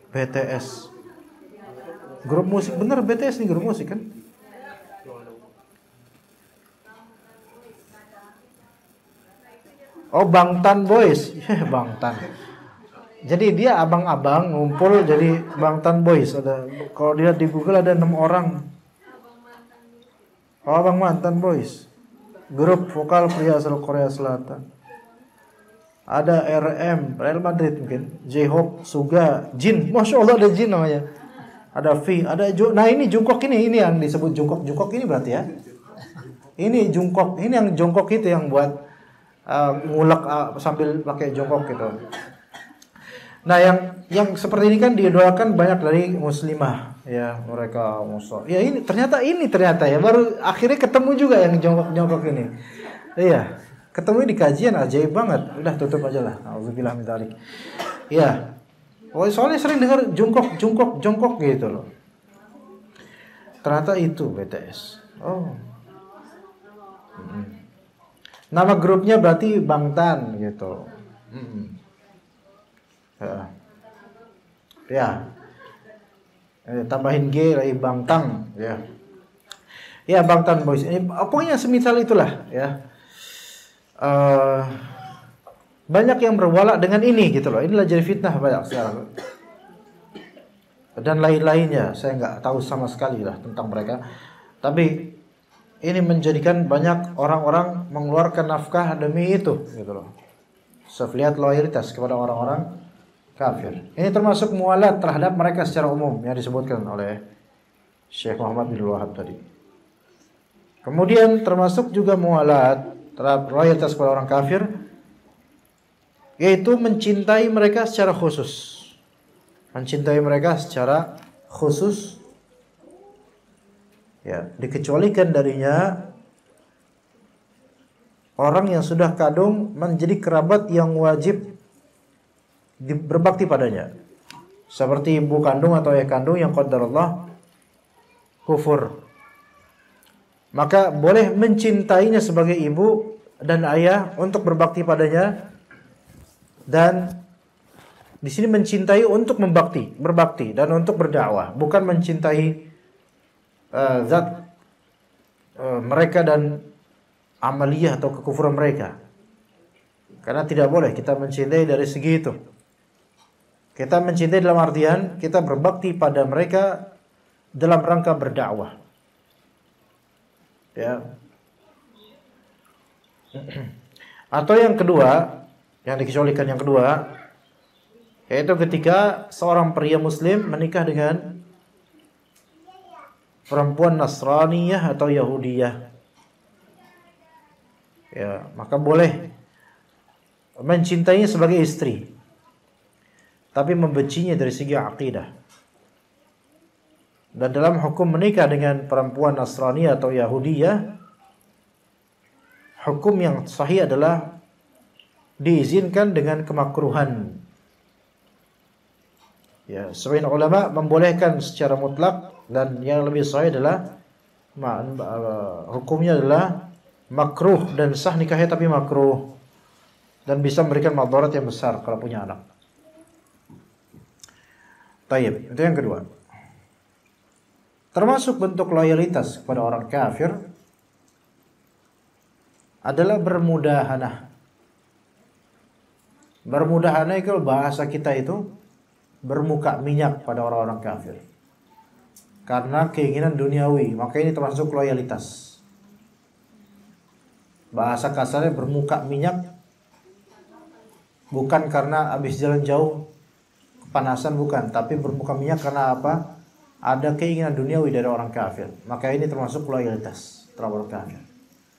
BTS. Grup musik, bener BTS nih grup musik kan? Oh, Bangtan Boys. Bangtan. Jadi dia abang-abang ngumpul jadi Bangtan Boys. Ada, kalau dilihat di Google ada 6 orang. Oh, Abang Mantan Boys. Grup vokal pria asal Korea Selatan. Ada RM, Real Madrid mungkin. J-Hope, Suga, Jin. Masya Allah ada Jin namanya. Ada V, ada nah ini Jungkook ini yang disebut Jungkook ini berarti ya. Ini Jungkook, ini yang jongkok itu yang buat ngulek sambil pakai jongkok gitu. Nah, yang seperti ini kan diidolakan banyak dari muslimah ya, mereka musuh. Ya ini ternyata ya baru akhirnya ketemu juga yang jongkok ini. Iya, ketemu di kajian ajaib banget. Udah tutup aja lah. Auzubillah min dzalik. Iya. Oh, soalnya sering dengar jongkok gitu loh. Ternyata itu BTS. Oh. Nama grupnya berarti Bangtan gitu. Ya. Tambahin G lagi Bangtang ya. Ya, Bangtan Boys. Pokoknya semisal itulah ya. Banyak yang berwala dengan ini gitu loh. Inilah jadi fitnah banyak sekarang. Dan lain-lainnya saya nggak tahu sama sekali lah tentang mereka. Tapi ini menjadikan banyak orang-orang mengeluarkan nafkah demi itu gitu loh. Lihat loyalitas kepada orang-orang kafir. Ini termasuk mualat terhadap mereka secara umum yang disebutkan oleh Syekh Muhammad bin Wahab tadi. Kemudian termasuk juga mualat terhadap loyalitas kepada orang kafir, yaitu mencintai mereka secara khusus. Mencintai mereka secara khusus ya, dikecualikan darinya orang yang sudah kadung menjadi kerabat yang wajib berbakti padanya, seperti ibu kandung atau ayah kandung yang qadarullah kufur. Maka boleh mencintainya sebagai ibu dan ayah untuk berbakti padanya. Dan di sini mencintai untuk berbakti dan untuk berdakwah, bukan mencintai zat mereka dan amaliyah atau kekufuran mereka. Karena tidak boleh kita mencintai dari segi itu. Kita mencintai dalam artian kita berbakti pada mereka dalam rangka berdakwah. Ya. Atau yang kedua, Yang dikecualikan yang kedua, yaitu ketika seorang pria muslim menikah dengan perempuan Nasraniyah atau Yahudiyah. Ya, maka boleh mencintainya sebagai istri, tapi membencinya dari segi akidah. Dan dalam hukum menikah dengan perempuan Nasraniyah atau Yahudiyah, hukum yang sahih adalah diizinkan dengan kemakruhan. Ya, sebagian ulama membolehkan secara mutlak, dan yang lebih sahih adalah hukumnya adalah makruh dan sah nikahnya tapi makruh, dan bisa memberikan madarat yang besar kalau punya anak. Tayyib, itu yang kedua. Termasuk bentuk loyalitas kepada orang kafir adalah bermudahanah. Bermudahanah itu bahasa kita itu bermuka minyak pada orang-orang kafir karena keinginan duniawi, maka ini termasuk loyalitas. Bahasa kasarnya bermuka minyak, bukan karena habis jalan jauh kepanasan, bukan, tapi bermuka minyak karena apa? Ada keinginan duniawi dari orang kafir, maka ini termasuk loyalitas terhadap orang kafir.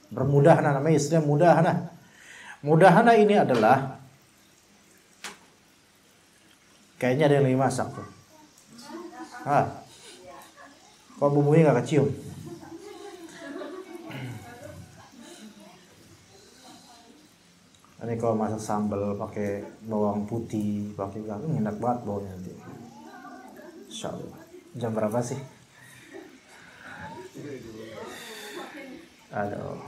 Bermudahanah, namanya istilah mudahanah. Mudahanah ini adalah, kayaknya ada yang lagi masak tuh. Kok bumbunya gak kecium? Ini kalau masak sambal pakai bawang putih, pakai garam, enak banget baunya nanti. Insyaallah. Jam berapa sih? Aduh.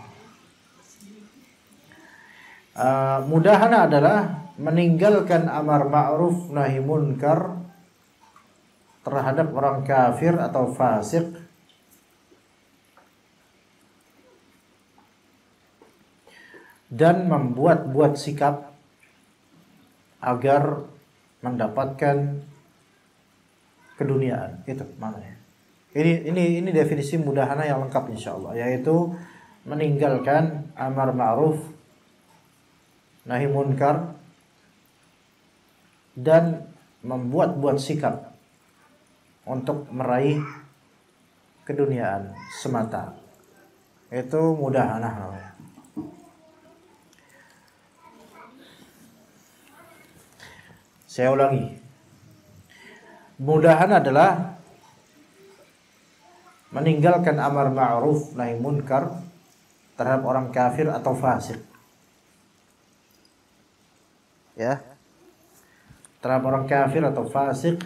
Mudahanah adalah meninggalkan amar ma'ruf nahi munkar terhadap orang kafir atau fasik dan membuat sikap agar mendapatkan keduniaan. Itu maknanya. Ini definisi mudahanah yang lengkap insyaallah, yaitu meninggalkan amar ma'ruf nahi munkar dan membuat sikap untuk meraih keduniaan semata. Itu mudahanah namanya. Saya ulangi. Mudahanah adalah meninggalkan amar ma'ruf nahi munkar terhadap orang kafir atau fasik. Ya. Terhadap orang kafir atau fasik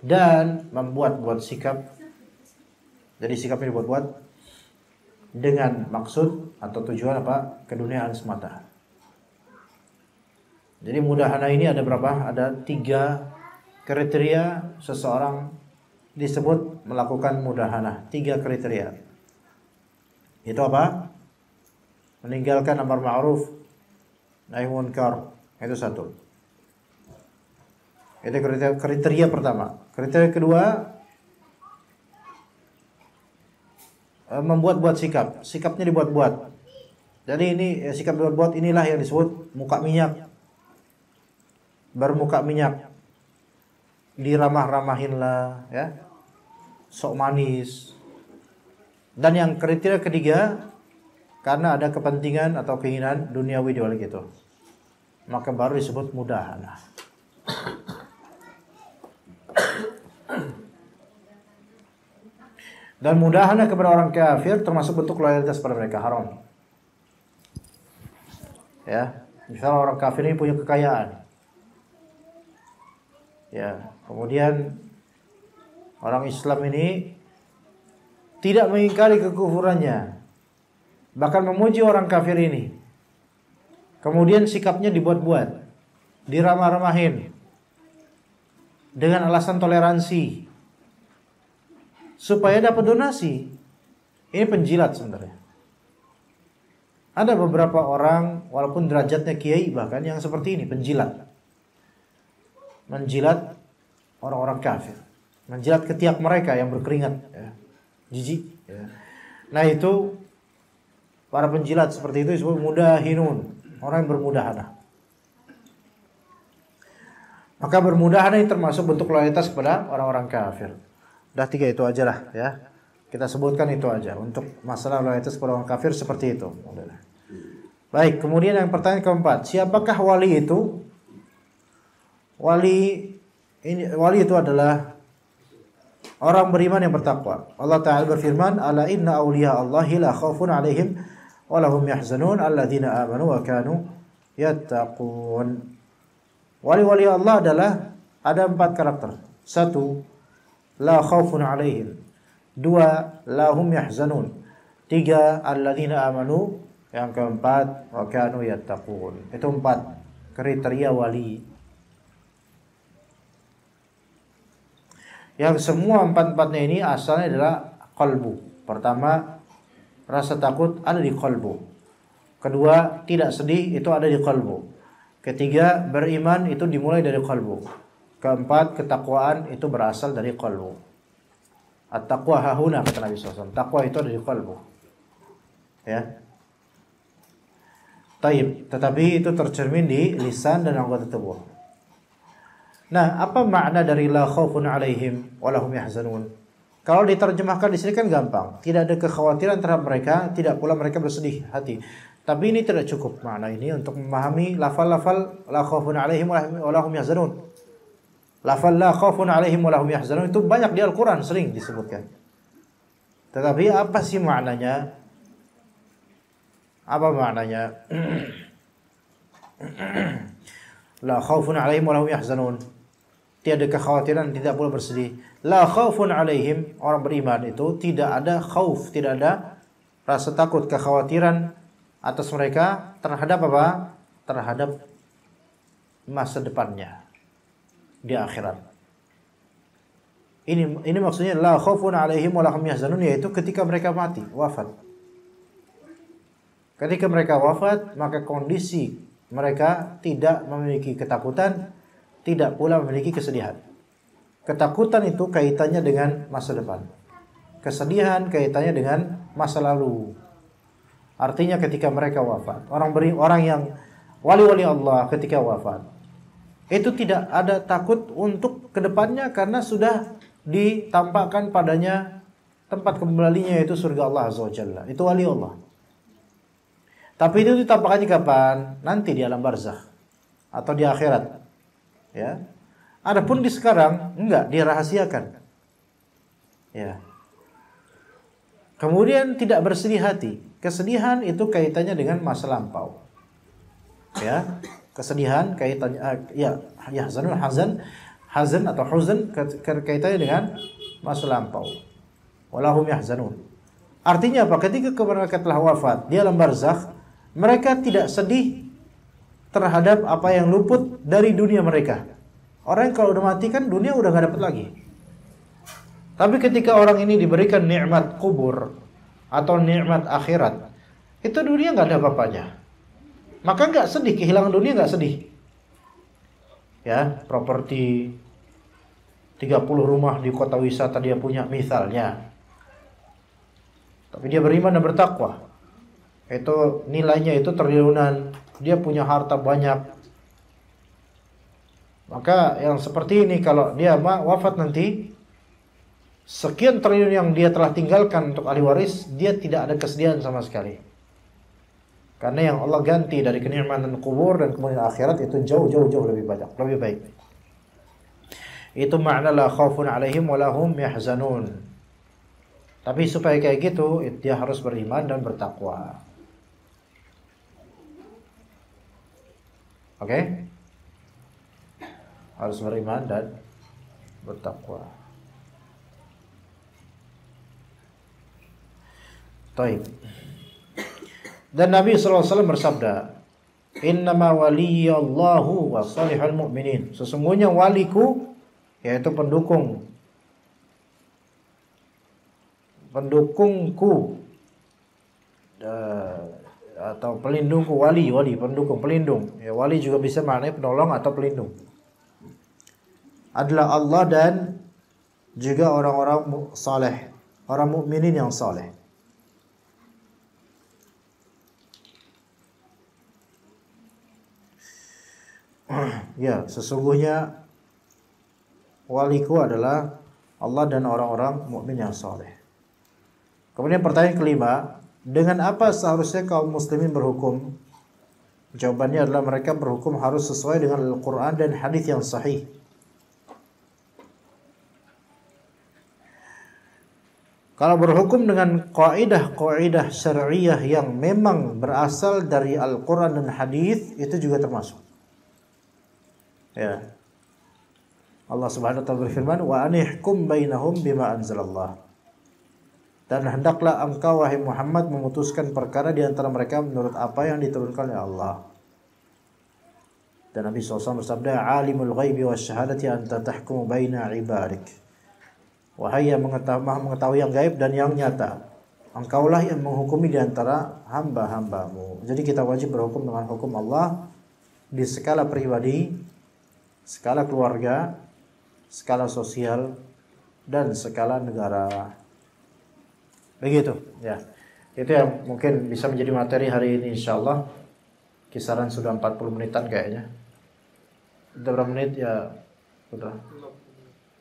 dan membuat sikap. Jadi sikapnya dibuat dengan maksud atau tujuan apa? Keduniaan semata. Jadi mudahanah ini ada berapa? Ada 3 kriteria seseorang disebut melakukan mudahanah. 3 kriteria. Itu apa? Meninggalkan amar ma'ruf nahi munkar. Itu 1. Itu kriteria pertama. Kriteria kedua, membuat sikap. Sikapnya dibuat-buat. Jadi ini sikap dibuat-buat inilah yang disebut muka minyak. Bermuka minyak. Diramah-ramahin lah, ya. Sok manis. Dan yang kriteria ketiga, karena ada kepentingan atau keinginan duniawi di balik itu, maka baru disebut mudahanah. Dan mudahanah kepada orang kafir termasuk bentuk loyalitas pada mereka, haram. Ya, misalnya orang kafir ini punya kekayaan. Ya, kemudian orang Islam ini tidak mengingkari kekufurannya, bahkan memuji orang kafir ini. Kemudian sikapnya dibuat-buat, diramah-ramahin dengan alasan toleransi supaya dapat donasi. Ini penjilat sebenarnya. Ada beberapa orang walaupun derajatnya kiai bahkan yang seperti ini, penjilat. Menjilat orang-orang kafir, menjilat ketiak mereka yang berkeringat, ya. Jijik, ya. Nah itu para penjilat seperti itu disebut mudahinun, orang yang bermudahanah. Maka bermudahan ini termasuk bentuk loyalitas kepada orang-orang kafir. Udah 3 itu aja lah ya. Kita sebutkan itu aja untuk masalah loyalitas kepada orang kafir seperti itu. Baik, kemudian yang pertanyaan keempat, siapakah wali itu? Wali itu adalah orang beriman yang bertakwa. Allah Ta'ala berfirman, "Ala inna awliya Allahi la khaufun 'alaihim wa lahum yahzanun alladzina amanu wa kanu yattaqun." Wali-wali Allah adalah ada 4 karakter. 1, la khaufun 'alaihim. 2, lahum yahzanun. 3, alladzina amanu. Yang keempat, wa kanu yattaqun. Itu 4 kriteria wali. Yang semua 4-4-nya ini asalnya adalah qalbu. Pertama, rasa takut ada di qalbu. Kedua, tidak sedih itu ada di qalbu. Ketiga, beriman itu dimulai dari qalbu. Keempat, ketakwaan itu berasal dari qalbu. At-taqwa hahuna kata Nabi SAW. Takwa itu ada di qalbu. Ya. Taib, tetapi itu tercermin di lisan dan anggota tubuh. Nah, apa makna dari la khaufun 'alaihim wa lahum yahzanun? Kalau diterjemahkan di sini kan gampang. Tidak ada kekhawatiran terhadap mereka, tidak pula mereka bersedih hati. Tapi ini tidak cukup makna ini untuk memahami lafal-lafal la khaufun 'alaihim wa lahum yahzanun. Lafal la khaufun 'alaihim wa lahum yahzanun itu banyak di Al-Qur'an sering disebutkan. Tetapi apa sih maknanya? Apa maknanya? La khaufun 'alaihim wa lahum yahzanun. Tiada kekhawatiran, tidak pula bersedih. La khaufun 'alaihim, orang beriman itu tidak ada khauf, tidak ada rasa takut, kekhawatiran atas mereka terhadap apa? Terhadap masa depannya di akhirat. Ini maksudnya la khaufun 'alaihim wa lahum yahzanun, yaitu ketika mereka mati, wafat. Ketika mereka wafat, maka kondisi mereka tidak memiliki ketakutan, tidak pula memiliki kesedihan. Ketakutan itu kaitannya dengan masa depan. Kesedihan kaitannya dengan masa lalu. Artinya ketika mereka wafat, orang yang wali-wali Allah ketika wafat, itu tidak ada takut untuk kedepannya karena sudah ditampakkan padanya tempat kembalinya yaitu surga Allah Azza wa Jalla. Itu wali Allah. Tapi itu ditampakkannya kapan? Nanti di alam barzakh atau di akhirat. Ya. Adapun di sekarang enggak, dirahasiakan. Ya. Kemudian tidak bersedih hati. Kesedihan itu kaitannya dengan masa lampau. Ya. Kesedihan kaitannya hazan atau huzn kaitannya dengan masa lampau. Walahum yahzanun. Artinya apa? Ketika mereka telah wafat di alam barzakh, mereka tidak sedih terhadap apa yang luput dari dunia mereka. Orang yang kalau udah mati kan dunia udah gak dapat lagi. Tapi ketika orang ini diberikan nikmat kubur atau nikmat akhirat, itu dunia gak ada apa-apanya. Maka gak sedih, kehilangan dunia gak sedih. Ya, properti 30 rumah di kota wisata dia punya misalnya. Tapi dia beriman dan bertakwa. Itu nilainya itu triliunan, dia punya harta banyak. Maka yang seperti ini kalau dia wafat nanti, sekian triliun yang dia telah tinggalkan untuk ahli waris, dia tidak ada kesedihan sama sekali. Karena yang Allah ganti dari kenikmatan kubur dan kemudian akhirat itu jauh lebih banyak, lebih baik. Itu makna la khaufun 'alaihim wa lahum yahzanun. Tapi supaya kayak gitu, dia harus beriman dan bertakwa. Oke? Harus beriman dan bertakwa. Taib. Dan Nabi SAW bersabda, "Innama waliyallahu wa salihul mu'minin." Sesungguhnya waliku, yaitu pendukungku atau pelindungku, wali pendukung, pelindung. Ya, wali juga bisa maknanya penolong atau pelindung. Adalah Allah dan juga orang-orang saleh, orang mukminin yang saleh. Ya, sesungguhnya waliku adalah Allah dan orang-orang mukmin yang saleh. Kemudian pertanyaan kelima, dengan apa seharusnya kaum muslimin berhukum? Jawabannya adalah mereka berhukum harus sesuai dengan Al-Quran dan hadis yang sahih. Kalau berhukum dengan kaidah syariah yang memang berasal dari Al-Quran dan hadis, itu juga termasuk. Ya. Allah Subhanahu wa taala berfirman, "Wa anihkum bainahum bima anzalallah." Dan hendaklah engkau wahai Muhammad memutuskan perkara di antara mereka menurut apa yang diturunkan oleh Allah. Dan Nabi SAW bersabda, "Alimul ghaibi wasyahadati anta tahkumu baina ibadik." Wahai yang mengetahui yang gaib dan yang nyata, engkaulah yang menghukumi di antara hamba-hambamu. Jadi kita wajib berhukum dengan hukum Allah di skala pribadi, skala keluarga, skala sosial, dan skala negara. Begitu, ya. Itu yang mungkin bisa menjadi materi hari ini insyaallah. Kisaran sudah 40 menitan kayaknya. Udah berapa menit ya? Udah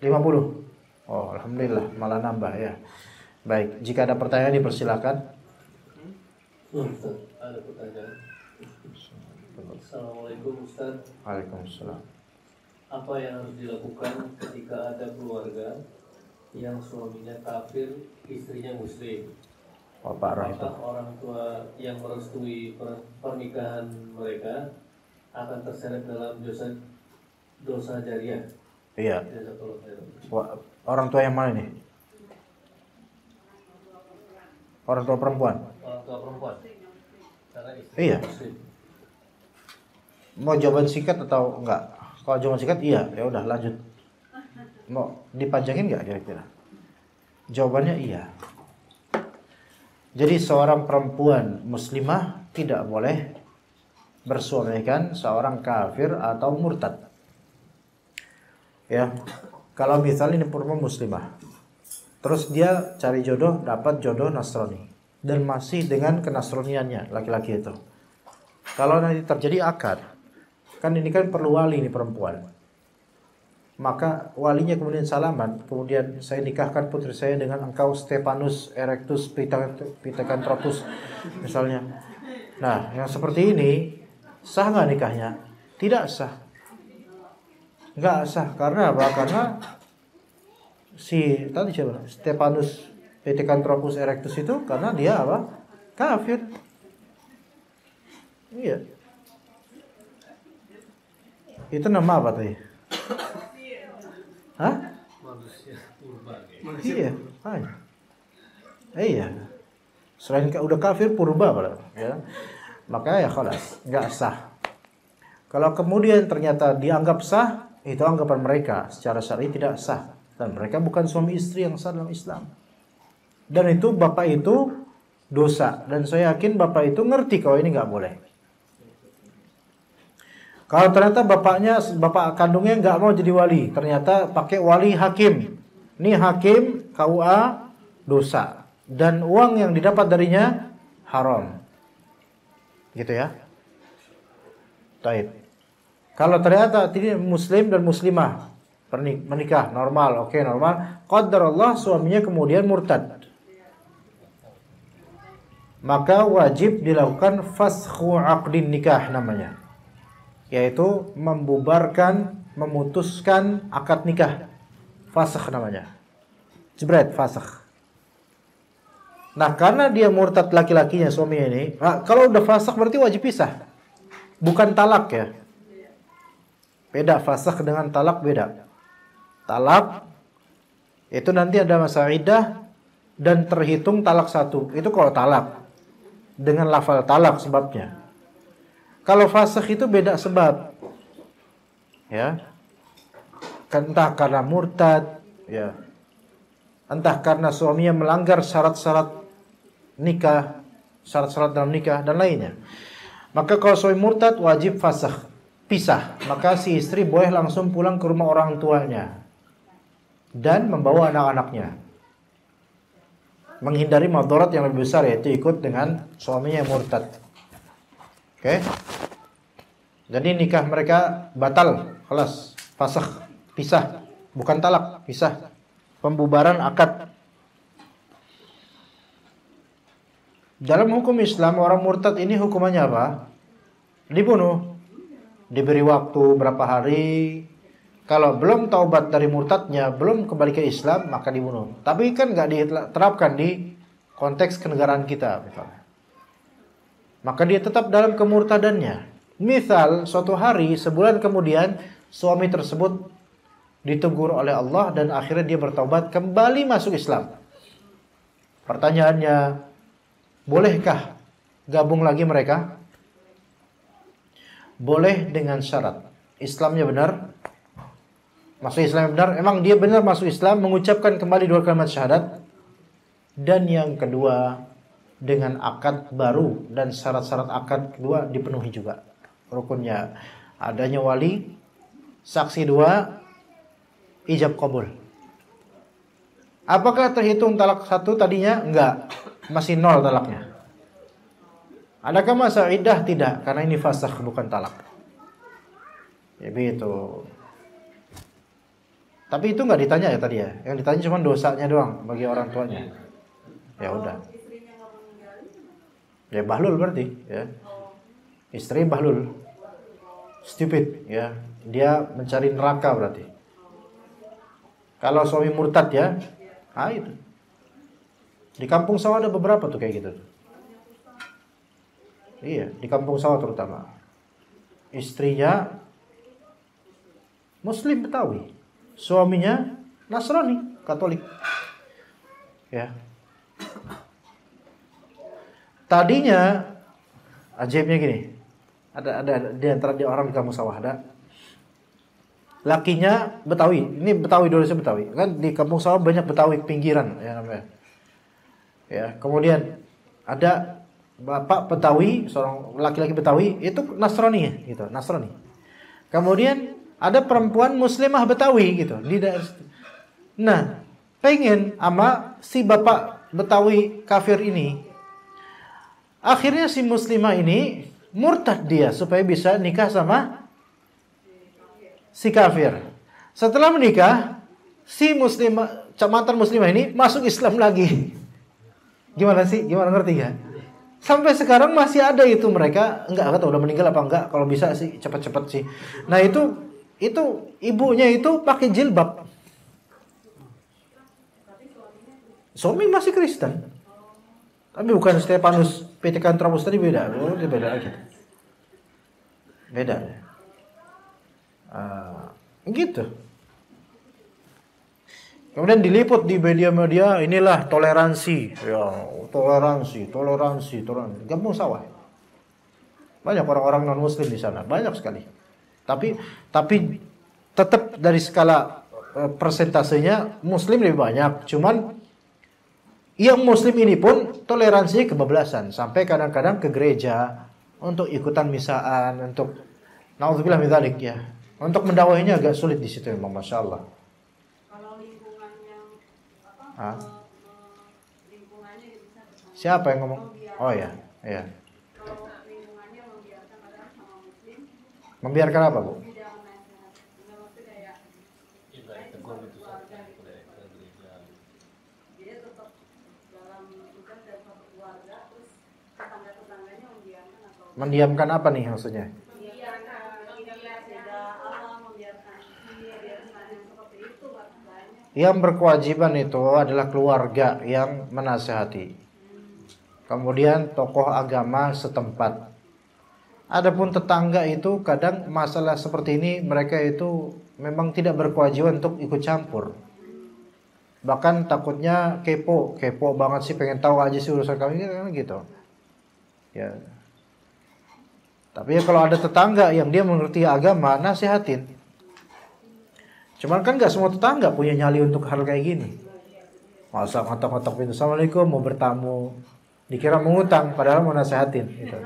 50. Oh, alhamdulillah, malah nambah ya. Baik, jika ada pertanyaan dipersilakan. Ustaz, ada pertanyaan. Assalamualaikum Ustaz. Waalaikumsalam. Apa yang harus dilakukan ketika ada keluarga yang suaminya kafir, istrinya muslim? Oh, parah itu. Apakah orang tua yang merestui pernikahan mereka akan terseret dalam dosa jariah? Iya. Orang tua yang mana nih? Orang tua perempuan. Orang tua perempuan. Karena istri Iya. muslim. Mau jawaban singkat atau enggak? Kalau jawaban singkat iya, ya udah lanjut. Mau dipanjangin enggak kira-kira? Jawabannya iya. Jadi seorang perempuan muslimah tidak boleh bersuamikan seorang kafir atau murtad. Ya. Kalau misalnya ini perempuan muslimah, terus dia cari jodoh, dapat jodoh Nasrani dan masih dengan kenasroniannya laki-laki itu. Kalau nanti terjadi akad, kan ini kan perlu wali nih perempuan. Maka walinya kemudian salaman, kemudian saya nikahkan putri saya dengan engkau Stephanus Erectus Pithecanthropus misalnya. Nah, yang seperti ini sah nggak nikahnya? Tidak sah. Nggak sah, karena apa? Karena si tadi siapa? Stephanus Pithecanthropus Erectus itu karena dia apa? Kafir. Iya. Itu nama apa tadi? Hah? Manusia purba. Iya, hanya. Iya. Selain udah kafir purba pada, ya. Maka ya khalas, nggak sah. Kalau kemudian ternyata dianggap sah, itu anggapan mereka secara syar'i tidak sah dan mereka bukan suami istri yang sah dalam Islam. Dan itu bapak itu dosa dan saya yakin bapak itu ngerti kalau ini nggak boleh. Kalau ternyata bapak kandungnya nggak mau jadi wali, ternyata pakai wali hakim. Ini hakim KUA dosa dan uang yang didapat darinya haram. Gitu ya. Taib. Kalau ternyata tidak muslim dan muslimah menikah normal, oke normal, qadarullah suaminya kemudian murtad, maka wajib dilakukan fasakhu aqdin nikah namanya, yaitu memutuskan akad nikah. Fasakh namanya. Jebret, fasakh. Nah, karena dia murtad laki-lakinya suaminya ini, kalau udah fasakh berarti wajib pisah. Bukan talak ya. Beda fasakh dengan talak beda. Talak itu nanti ada masa iddah dan terhitung talak satu. Itu kalau talak dengan lafal talak sebabnya. Kalau fasakh itu beda sebab. Ya. Entah karena murtad, ya. Entah karena suaminya melanggar syarat-syarat nikah, syarat-syarat dalam nikah dan lainnya. Maka kalau suami murtad wajib fasakh, pisah. Maka si istri boleh langsung pulang ke rumah orang tuanya dan membawa anak-anaknya, menghindari madarat yang lebih besar, yaitu ikut dengan suaminya yang murtad. Oke. Jadi nikah mereka batal, kelas fasakh, pisah. bukan talak, pisah. Pembubaran akad. Dalam hukum Islam, orang murtad ini hukumannya apa? Dibunuh. Diberi waktu berapa hari. Kalau belum taubat dari murtadnya, belum kembali ke Islam, maka dibunuh. Tapi kan nggak diterapkan di konteks kenegaraan kita, misalnya. Maka dia tetap dalam kemurtadannya. Misal, suatu hari, sebulan kemudian, suami tersebut ditegur oleh Allah dan akhirnya dia bertaubat, kembali masuk Islam. Pertanyaannya, bolehkah gabung lagi mereka? Boleh dengan syarat Islamnya benar. Masuk Islam benar, emang dia benar masuk Islam, mengucapkan kembali 2 kalimat syahadat. Dan yang kedua, dengan akad baru, dan syarat-syarat akad kedua dipenuhi juga. Rukunnya adanya wali, saksi 2, ijab qabul. Apakah terhitung talak 1 tadinya? Enggak, masih 0 talaknya. Adakah masa iddah? Tidak, karena ini fasakh bukan talak. Ya begitu. Tapi itu nggak ditanya ya tadi ya. Yang ditanya cuma dosanya doang bagi orang tuanya. Ya udah. Ya bahlul berarti ya. Istri bahlul. Stupid ya. Dia mencari neraka berarti. Kalau suami murtad ya, itu. Di kampung sawah ada beberapa tuh kayak gitu. Iya, di kampung sawah terutama. Istrinya Muslim Betawi. Suaminya Nasrani, Katolik. Ya. Tadinya ajaibnya gini. Ada di antara orang di kampung sawah ada. Lakinya Betawi. Ini Betawi, Indonesia Betawi. Kan di kampung sawah banyak Betawi pinggiran ya namanya. Ya, kemudian ada bapak Betawi, seorang laki-laki Betawi, itu Nasrani gitu, Nasrani. Kemudian ada perempuan muslimah Betawi gitu di daerah situ. Nah, pengen sama si bapak Betawi kafir ini. Akhirnya si muslimah ini murtad dia supaya bisa nikah sama si kafir. Setelah menikah, si muslimah, mantan muslimah ini masuk Islam lagi. Gimana sih? Gimana, ngerti gak? Sampai sekarang masih ada itu mereka. Enggak tahu udah meninggal apa enggak. Kalau bisa sih cepat-cepat sih. Nah itu ibunya itu pakai jilbab. Suami masih Kristen. Tapi bukan Stefanus Petekantrabus tadi, beda. Beda lagi. Beda. Gitu. Kemudian diliput di media-media, inilah toleransi. Ya, toleransi. Kampung sawah. Banyak orang-orang non-muslim di sana, banyak sekali. Tapi tetap dari skala persentasenya muslim lebih banyak. Cuman yang muslim ini pun toleransinya kebablasan, sampai kadang-kadang ke gereja untuk ikutan misaan, untuk naudzubillah min dzalik ya. Untuk mendakwahinya agak sulit di situ memang, Masya Allah. Kalau lingkungan yang lingkungannya bisa. Siapa yang ngomong? Oh ya, iya. Kalau lingkungannya membiarkan padahal sama muslim. Membiarkan apa, Bu? Tidak menasihati. Maksudnya kayak keluarga gitu. Dia tetap dalam tugas dan satu keluarga, terus tetangga-tetangganya membiarkan atau Mendiamkan apa nih maksudnya? Yang berkewajiban itu adalah keluarga yang menasihati. Kemudian tokoh agama setempat. Adapun tetangga itu kadang masalah seperti ini mereka itu memang tidak berkewajiban untuk ikut campur. Bahkan takutnya kepo banget sih, pengen tahu aja sih urusan kami gitu. Ya. Tapi ya kalau ada tetangga yang dia mengerti agama, nasihatin. Cuman kan gak semua tetangga punya nyali untuk hal kayak gini. Masa ngotok-ngotok pintu, Assalamualaikum, mau bertamu, dikira mengutang padahal mau nasihatin gitu.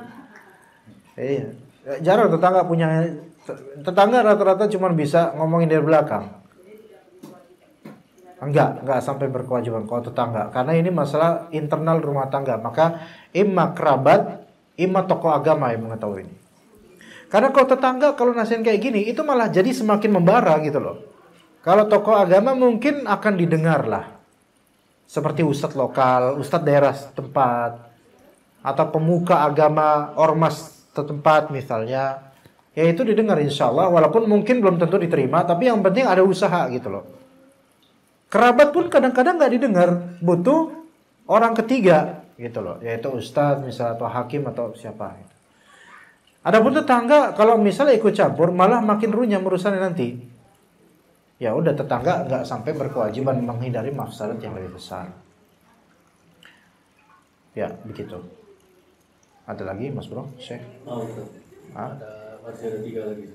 Iya. Jarang tetangga punya, tetangga rata-rata cuma bisa ngomongin dari belakang. Enggak sampai berkewajiban kalau tetangga, karena ini masalah internal rumah tangga. Maka imma kerabat, imma tokoh agama yang mengetahui ini. Karena kalau tetangga kalau nasihatin kayak gini, itu malah jadi semakin membara gitu loh. Kalau tokoh agama mungkin akan didengar lah. Seperti ustadz lokal, ustadz daerah setempat, atau pemuka agama ormas setempat misalnya. Ya itu didengar insya Allah, walaupun mungkin belum tentu diterima, tapi yang penting ada usaha gitu loh. Kerabat pun kadang-kadang nggak didengar, butuh orang ketiga gitu loh, yaitu ustadz misalnya atau hakim atau siapa. Adapun tetangga kalau misalnya ikut campur malah makin runyam urusannya nanti. Ya udah, tetangga nggak sampai berkewajiban menghindari mafsadat yang lebih besar. Ya begitu. Ada lagi Mas Bro? Syekh? Oh, betul. Masih ada 3 lagi.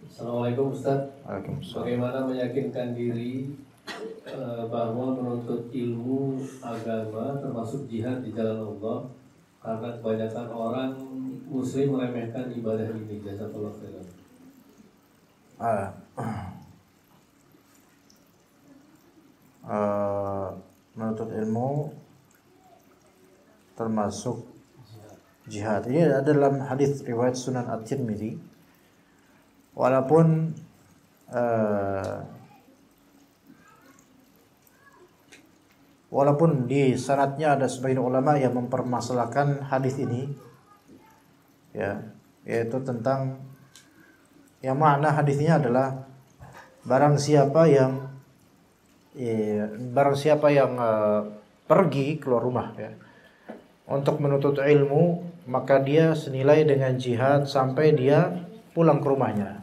Assalamualaikum Ustaz. Waalaikumsalam. Bagaimana meyakinkan diri bahwa menuntut ilmu agama termasuk jihad di jalan Allah, karena kebanyakan orang muslim meremehkan ibadah ini. Jazakallahu khairan. Menuntut ilmu termasuk jihad. Ini ada dalam hadis riwayat Sunan At-Tirmidzi. Walaupun di sanadnya ada sebagian ulama yang mempermasalahkan hadis ini, ya, yaitu tentang yang makna hadisnya adalah barang siapa yang pergi keluar rumah ya untuk menuntut ilmu, maka dia senilai dengan jihad sampai dia pulang ke rumahnya.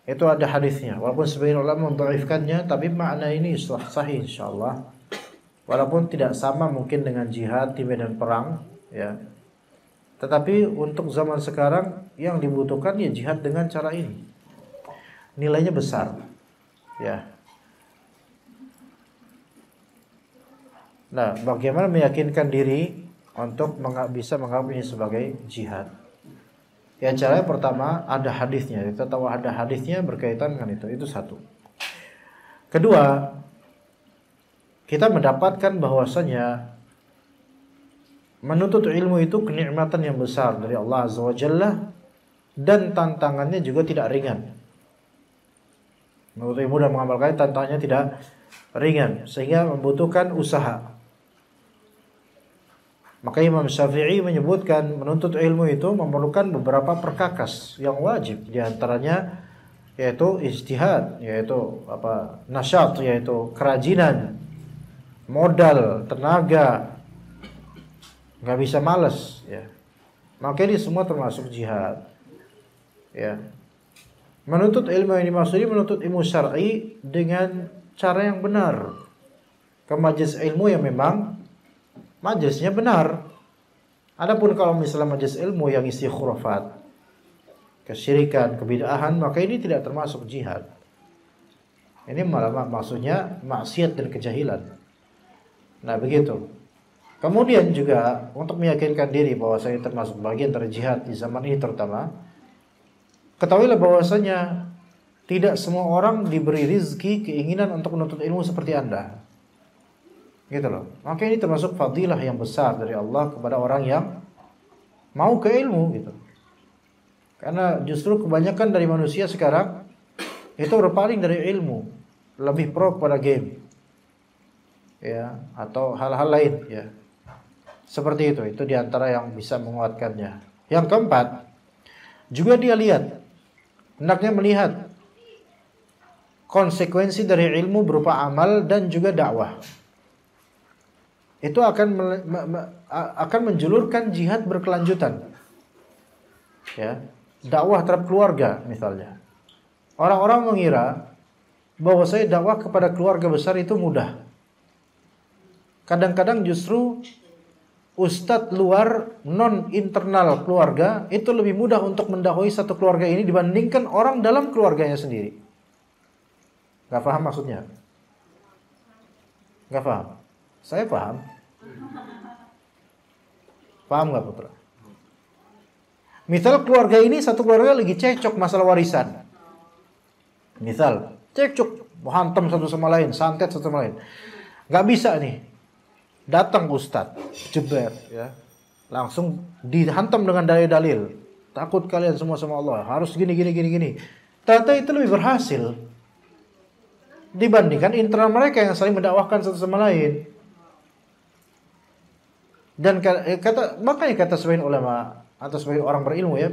Itu ada hadisnya. Walaupun sebagian ulama mendhaifkannya, tapi makna ini sahih insyaallah. Walaupun tidak sama mungkin dengan jihad di medan perang, ya. Tetapi untuk zaman sekarang yang dibutuhkan ya jihad dengan cara ini. Nilainya besar. Ya. Nah, bagaimana meyakinkan diri untuk bisa menganggap ini sebagai jihad? Ya, caranya pertama ada hadisnya. Kita tahu ada hadisnya berkaitan dengan itu. Itu satu. Kedua, kita mendapatkan bahwasanya menuntut ilmu itu kenikmatan yang besar dari Allah Azza wa Jalla, dan tantangannya juga tidak ringan. Menuntut ilmu dan mengamalkannya tantangannya tidak ringan, sehingga membutuhkan usaha. Maka Imam Syafi'i menyebutkan menuntut ilmu itu memerlukan beberapa perkakas yang wajib, di antaranya yaitu ijtihad, yaitu nasyat, yaitu kerajinan, modal, tenaga, nggak bisa malas, ya. Maka ini semua termasuk jihad, ya. Menuntut ilmu yang dimaksudi menuntut ilmu syar'i dengan cara yang benar, ke majelis ilmu yang memang majelisnya benar. Adapun kalau misalnya majelis ilmu yang isi khurafat, kesyirikan, kebid'ahan, maka ini tidak termasuk jihad. Ini malah maksudnya maksiat dan kejahilan. Nah begitu. Kemudian juga untuk meyakinkan diri bahwa saya termasuk bagian dari jihad di zaman ini terutama, ketahuilah bahwasanya tidak semua orang diberi rizki keinginan untuk menuntut ilmu seperti Anda. Gitu loh. Maka ini termasuk fadilah yang besar dari Allah kepada orang yang mau ke ilmu gitu. Karena justru kebanyakan dari manusia sekarang itu berpaling dari ilmu, lebih pro kepada game, ya, atau hal-hal lain, ya. Seperti itu diantara yang bisa menguatkannya. Yang keempat, juga dia lihat, hendaknya melihat konsekuensi dari ilmu berupa amal dan juga dakwah. Itu akan menjulurkan jihad berkelanjutan, ya. Dakwah terhadap keluarga misalnya. Orang-orang mengira bahwa saya dakwah kepada keluarga besar itu mudah. Kadang-kadang justru ustadz luar non internal keluarga itu lebih mudah untuk mendakwai satu keluarga ini dibandingkan orang dalam keluarganya sendiri. Gak paham maksudnya? Gak paham? Saya paham. Paham gak putra? Misal keluarga ini satu keluarga lagi cekcok masalah warisan. Misal cekcok, hantam satu sama lain, santet satu sama lain. Gak bisa nih. Datang ustadz, jeber, ya. Langsung dihantam dengan dalil-dalil. Takut kalian semua sama Allah. Harus gini. ternyata itu lebih berhasil dibandingkan internal mereka yang saling mendakwahkan satu sama lain. Dan makanya kata sebagian ulama atau sebagian orang berilmu ya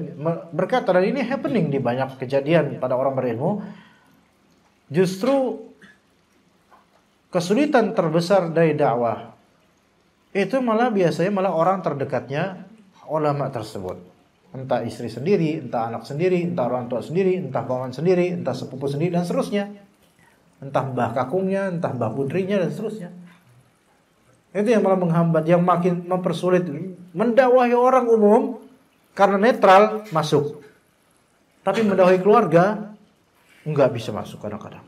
berkata, dan ini happening di banyak kejadian pada orang berilmu, justru kesulitan terbesar dari dakwah itu biasanya malah orang terdekatnya ulama tersebut. Entah istri sendiri, entah anak sendiri, entah orang tua sendiri, entah paman sendiri, entah sepupu sendiri, dan seterusnya. Entah mbah kakungnya, entah mbah putrinya, dan seterusnya. Itu yang malah menghambat, yang makin mempersulit mendakwahi orang umum karena netral masuk. Tapi mendakwahi keluarga enggak bisa masuk kadang-kadang.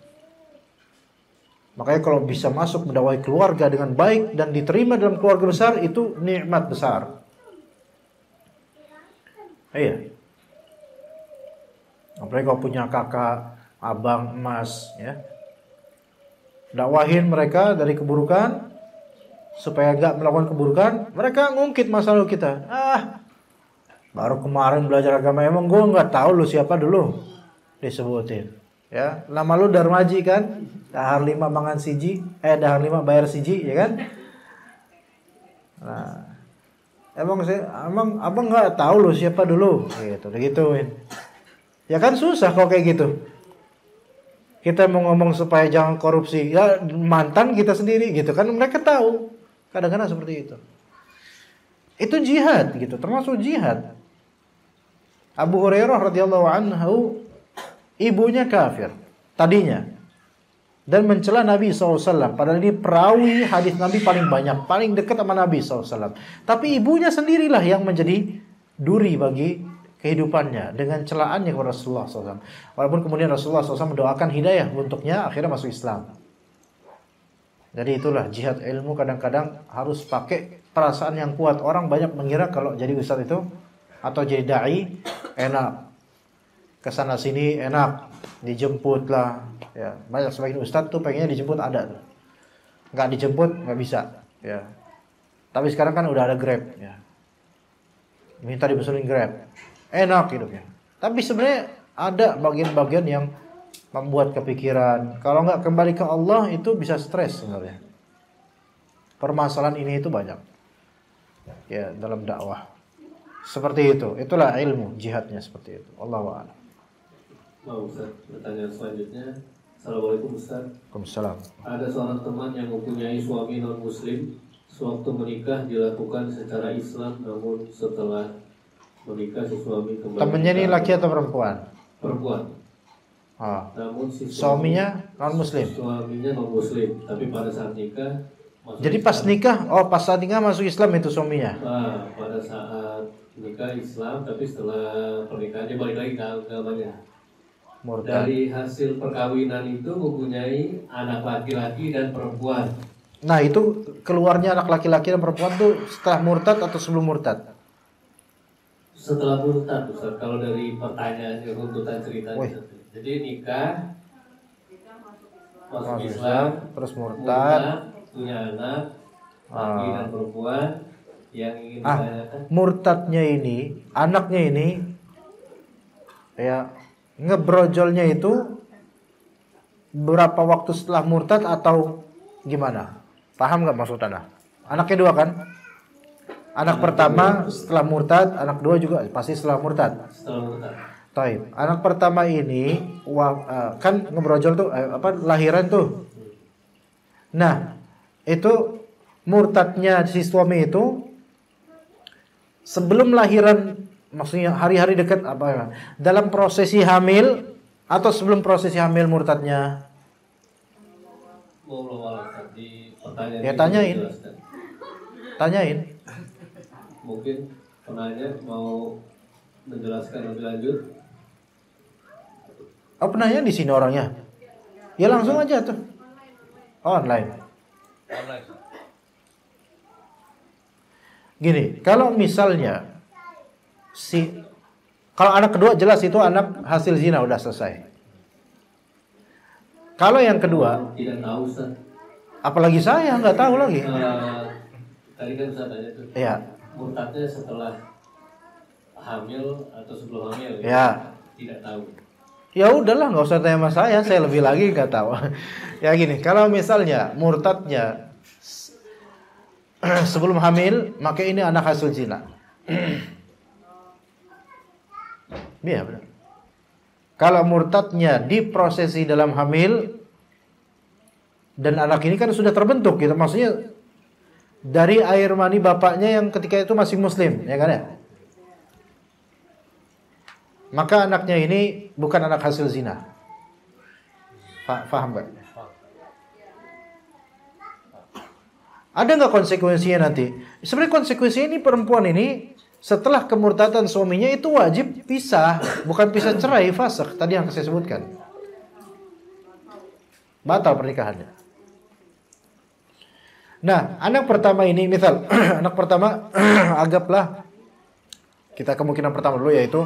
Makanya kalau bisa masuk mendakwahi keluarga dengan baik dan diterima dalam keluarga besar, itu nikmat besar. Iya. Apalagi kalau punya kakak, abang, emas, ya. Dakwahin mereka dari keburukan supaya enggak melakukan keburukan. Mereka ngungkit masa lalu kita. Baru kemarin belajar agama, emang gue enggak tahu lu siapa dulu, disebutin. Ya, nama lu Darmaji kan? Dahar 5 mangan siji, dahar 5 bayar siji, ya kan? Nah, emang abang nggak tahu lu siapa dulu, gitu, gituin. Ya kan susah kalau kayak gitu. Kita mau ngomong supaya jangan korupsi, ya mantan kita sendiri, gitu kan? Mereka tahu, kadang-kadang seperti itu. Itu jihad, gitu, termasuk jihad. Abu Hurairah radhiyallahu anhu, ibunya kafir tadinya dan mencela Nabi SAW. Padahal ini perawi hadis Nabi paling banyak, paling dekat sama Nabi SAW. Tapi ibunya sendirilah yang menjadi duri bagi kehidupannya dengan celaannya kepada Rasulullah SAW. Walaupun kemudian Rasulullah SAW mendoakan hidayah untuknya, akhirnya masuk Islam. Jadi itulah jihad ilmu, kadang-kadang harus pakai perasaan yang kuat. Orang banyak mengira kalau jadi ustadz itu atau jadi dai enak, kesana sini enak, dijemput lah, ya. Banyak sebagian ustadz tuh pengennya dijemput ada tuh, nggak dijemput nggak bisa, ya. Tapi sekarang kan udah ada Grab, ya. Minta dipesenin Grab, enak hidupnya. Tapi sebenarnya ada bagian-bagian yang membuat kepikiran. Kalau nggak kembali ke Allah itu bisa stres sebenarnya. Permasalahan ini itu banyak, ya, dalam dakwah. Seperti itu. Itulah ilmu jihadnya seperti itu. Allahu a'lam. Ustaz, pertanyaan selanjutnya. Assalamualaikum Ustaz. Waalaikumsalam. Ada seorang teman yang mempunyai suami non muslim. Sewaktu menikah dilakukan secara Islam, namun setelah menikah si suami kembali. Temannya ini laki atau perempuan? Perempuan. Namun si suaminya non muslim. Suaminya non muslim, tapi pada saat nikah. Jadi pas nikah, pas saat nikah masuk Islam itu suaminya. Pada saat nikah Islam, tapi setelah pernikahan dia balik lagi ke agamanya. Murtad. Dari hasil perkawinan itu mempunyai anak laki-laki dan perempuan. Nah, itu keluarnya anak laki-laki dan perempuan tuh setelah murtad atau sebelum murtad? Setelah murtad, Ustaz. Kalau dari pertanyaannya, runtutan ceritanya. Jadi nikah, masuk Islam, terus murtad, punya anak laki dan perempuan. Yang ingin ditanyakan, murtadnya ini, anaknya ini, ya, ngebrojolnya itu berapa waktu setelah murtad atau gimana? Paham nggak maksud Anda? Anaknya dua kan? Anak pertama setelah murtad, anak dua juga pasti setelah murtad. Setelah murtad. Taib. Anak pertama ini kan ngebrojol tuh lahiran tuh. Nah, itu murtadnya si suami itu sebelum lahiran, maksudnya hari-hari dekat apa? Dalam prosesi hamil atau sebelum prosesi hamil murtadnya? Ya tanyain. Tanyain. Mungkin penanya mau menjelaskan lebih lanjut. Penanya di sini orangnya. Ya langsung aja tuh. Online. Gini, kalau misalnya kalau anak kedua jelas itu anak hasil zina udah selesai. Kalau yang kedua, tidak tahu Ustaz. Apalagi saya nggak tahu lagi. Tadi kan Ustaz tanya tuh. Iya. Murtadnya setelah hamil atau sebelum hamil? Ya. Tidak tahu. Ya udahlah, nggak usah tanya sama saya lebih lagi nggak tahu. Ya gini, kalau misalnya murtadnya sebelum hamil, maka ini anak hasil zina. Iya benar. Kalau murtadnya diprosesi dalam hamil dan anak ini kan sudah terbentuk gitu, maksudnya dari air mani bapaknya yang ketika itu masih muslim, ya kan ya? Maka anaknya ini bukan anak hasil zina. Paham gak? Ada nggak konsekuensinya nanti? Sebenarnya konsekuensinya ini perempuan ini setelah kemurtadan suaminya itu wajib pisah, bukan pisah cerai, fasakh tadi yang saya sebutkan. Batal pernikahannya. Nah, anak pertama ini misal anak pertama anggaplah kita kemungkinan pertama dulu yaitu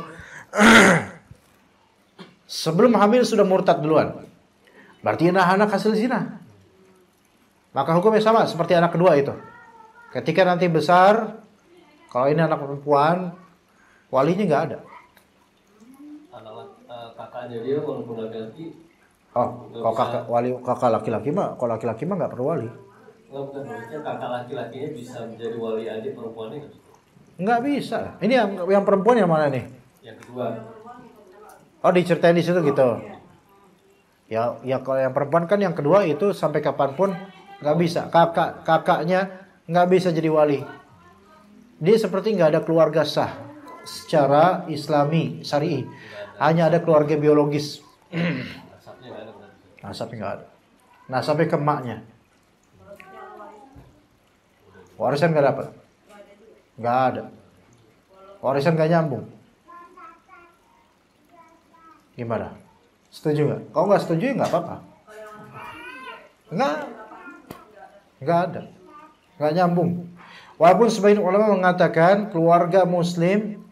sebelum hamil sudah murtad duluan. Berarti anak hasil zina. Maka hukumnya sama seperti anak kedua itu. Ketika nanti besar, kalau ini anak perempuan, walinya nggak ada. Kakaknya dia walaupun laki-laki. Oh, kalau kakak laki-laki mah nggak perlu wali. Bukan, maksudnya kakak laki-lakinya bisa menjadi wali adik perempuannya nggak? Nggak bisa. Ini yang perempuan yang mana nih? Yang kedua. Oh, diceritain di situ gitu. Ya kalau yang perempuan kan yang kedua itu sampai kapanpun nggak bisa. Kakaknya nggak bisa jadi wali. Dia seperti nggak ada keluarga sah secara Islami syar'i. Hanya ada keluarga biologis. Nasabnya nggak ada. Nasabnya nggak ada. Nasabnya ke emaknya. Warisan nggak dapat. Nggak ada. Warisan nggak nyambung. Gimana? Setuju nggak? Kalau nggak setuju ya nggak apa-apa. Nggak ada. Nggak nyambung. Walaupun sebagian ulama mengatakan keluarga muslim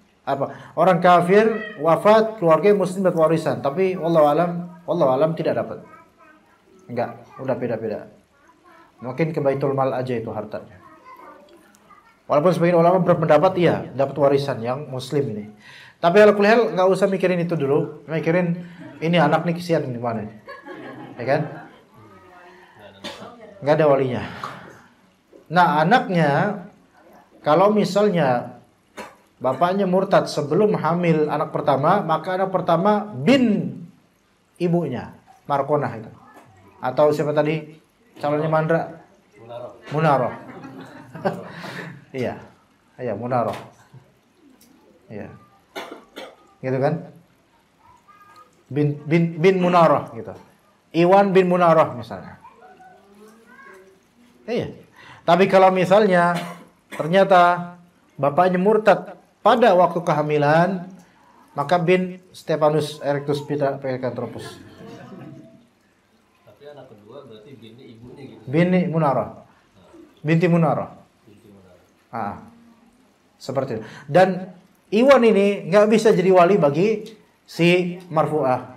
orang kafir wafat keluarga muslim dapat warisan, tapi wallahu alam tidak dapat. Enggak, udah beda-beda. Mungkin ke Baitul Mal aja itu hartanya. Walaupun sebagian ulama berpendapat iya dapat warisan yang muslim ini. Tapi alhamdulillah nggak usah mikirin itu dulu, mikirin ini anak nih kesian gimana, ya kan? Nggak ada walinya. Nah anaknya kalau misalnya bapaknya murtad sebelum hamil anak pertama, maka anak pertama bin ibunya Markonah itu, atau siapa tadi calonnya Mandra? Munaroh. Iya, Munaroh. Iya. Gitu kan? Bin Munarah gitu. Iwan bin Munarah misalnya. Iya. Tapi kalau misalnya ternyata bapaknya murtad pada waktu kehamilan, maka bin Stephanus Erectus Pithecanthropus. Tapi anak kedua berarti binnya ibunya gitu. Binti Munarah. Binti Munarah. Seperti itu. Dan Iwan ini nggak bisa jadi wali bagi si marfu'ah.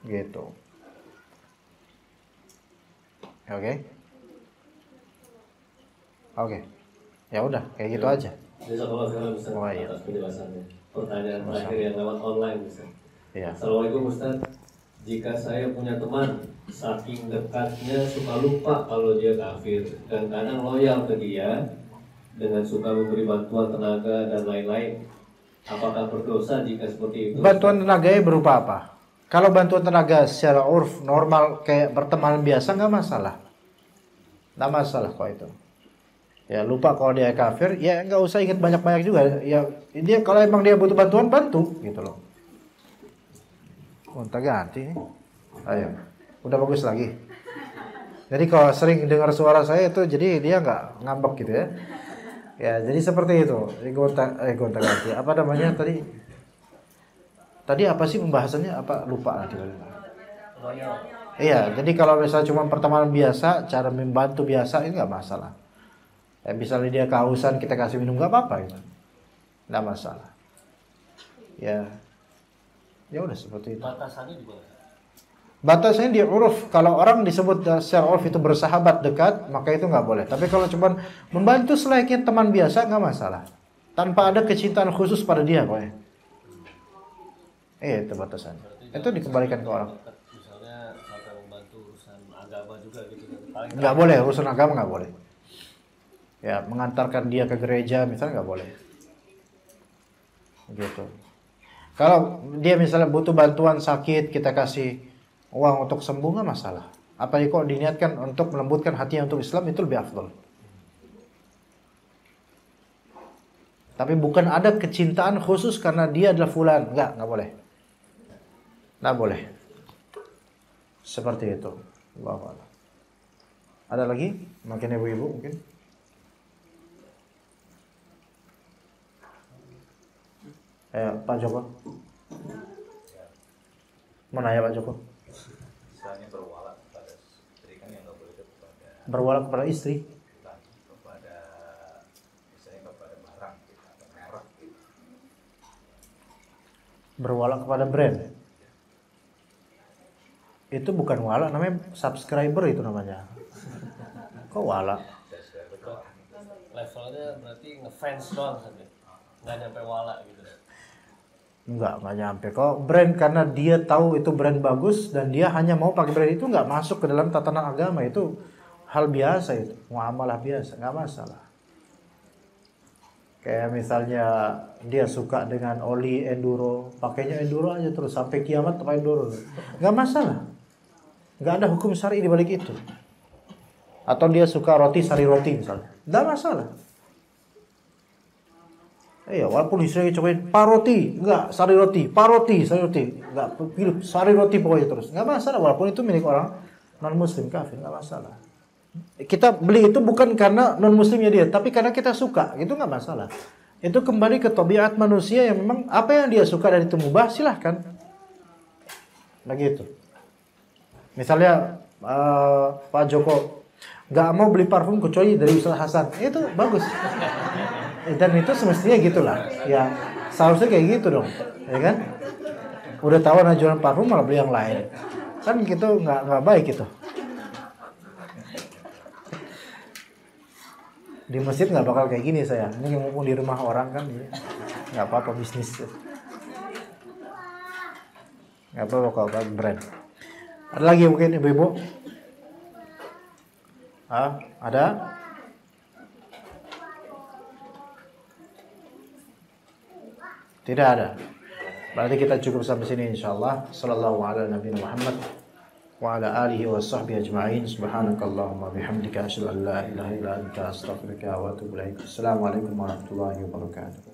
Gitu. Oke. Ya udah, kayak gitu aja. Jazakallahu khairan Ustaz atas penjelasannya. Pertanyaan terakhir yang lewat online Ustaz. Ya. Assalamualaikum Ustaz. Jika saya punya teman saking dekatnya suka lupa kalau dia kafir dan kadang loyal ke dia dengan suka memberi bantuan tenaga dan lain-lain, apakah berdosa jika seperti itu? Bantuan tenaganya berupa apa? Kalau bantuan tenaga secara urf normal kayak pertemanan biasa nggak masalah. Nggak masalah kok itu. Ya lupa kalau dia kafir, ya nggak usah ingat banyak-banyak juga. Ya dia kalau emang dia butuh bantuan bantu gitu loh. Kontak ganti. Ayo, udah bagus lagi. Jadi kalau sering dengar suara saya itu jadi dia nggak ngambek gitu ya. Ya jadi seperti itu. Gonta ganti. Apa namanya tadi? Tadi apa sih pembahasannya? Apa lupa nanti. Iya, jadi kalau misalnya cuma pertemanan biasa, cara membantu biasa ini nggak masalah. Ya, misalnya dia kehausan kita kasih minum nggak apa-apa gitu, nggak masalah. Ya udah seperti itu. Batasannya di mana? Batasnya di uruf. Kalau orang disebut secara uruf itu bersahabat dekat, maka itu nggak boleh. Tapi kalau cuma membantu selayaknya teman biasa nggak masalah. Tanpa ada kecintaan khusus pada dia, pokoknya. Itu batasannya. Itu dikembalikan ke orang. Misalnya sampai membantu urusan agama juga gitu kan. Paling Nggak boleh, urusan agama nggak boleh. Ya, mengantarkan dia ke gereja misalnya nggak boleh. Gitu. Kalau dia misalnya butuh bantuan sakit, kita kasih uang untuk sembuh nggak masalah. Apalagi kok diniatkan untuk melembutkan hatinya untuk Islam, itu lebih afdal. Tapi bukan ada kecintaan khusus karena dia adalah fulan. Nggak boleh. Nggak boleh. Seperti itu. Allahu a'lam. Ada lagi? Mungkin ibu-ibu mungkin. Pak Joko. Mana ya Pak Joko? Misalnya berwala kepada istri kan yang nggak boleh kepada Berwala kepada istri. kepada misalnya kepada barang gitu, atau merek gitu. Berwala kepada brand. Itu bukan wala, namanya subscriber itu namanya. Kok wala? levelnya berarti ngefans doang saja. Nggak nyampe wala gitu. Nggak nyampe. Kok brand karena dia tahu itu brand bagus dan dia hanya mau pakai brand itu, nggak masuk ke dalam tatanan agama. Itu hal biasa, itu muamalah biasa, nggak masalah. Kayak misalnya dia suka dengan oli enduro, pakainya enduro aja terus sampai kiamat pakai enduro, nggak masalah. Nggak ada hukum syar'i di balik itu. Atau dia suka roti sari roti misalnya, nggak masalah. Iya, walaupun istrinya cobain paroti, enggak sari roti, paroti, sari roti, enggak pilih sari roti pokoknya terus, enggak masalah. Walaupun itu milik orang non muslim kafir, enggak masalah. Kita beli itu bukan karena non muslimnya dia, tapi karena kita suka, itu enggak masalah. Itu kembali ke tabiat manusia yang memang apa yang dia suka dan itu mubah, silahkan. Begitu. Misalnya Pak Joko enggak mau beli parfum kecuali dari Ustaz Hasan, itu bagus. Dan itu semestinya gitulah. Ya, seharusnya kayak gitu dong, ya kan? Udah tahu ada jualan parfum malah beli yang lain. Kan gitu nggak baik itu. Di masjid nggak bakal kayak gini saya. Ini mumpung di rumah orang kan, ya. Nggak apa-apa bisnis. Nggak apa-apa kalau brand. Ada lagi mungkin ibu-ibu? Ada? Tidak ada. Berarti kita cukup sampai sini insyaallah. Sallallahu ala nabiyina Muhammad wa ala alihi wa sahbihi ajma'in. Subhanakallahumma bihamdika asyhadu an la ilaha illa anta astaghfiruka wa atubu ilaik. Assalamualaikum warahmatullahi wabarakatuh.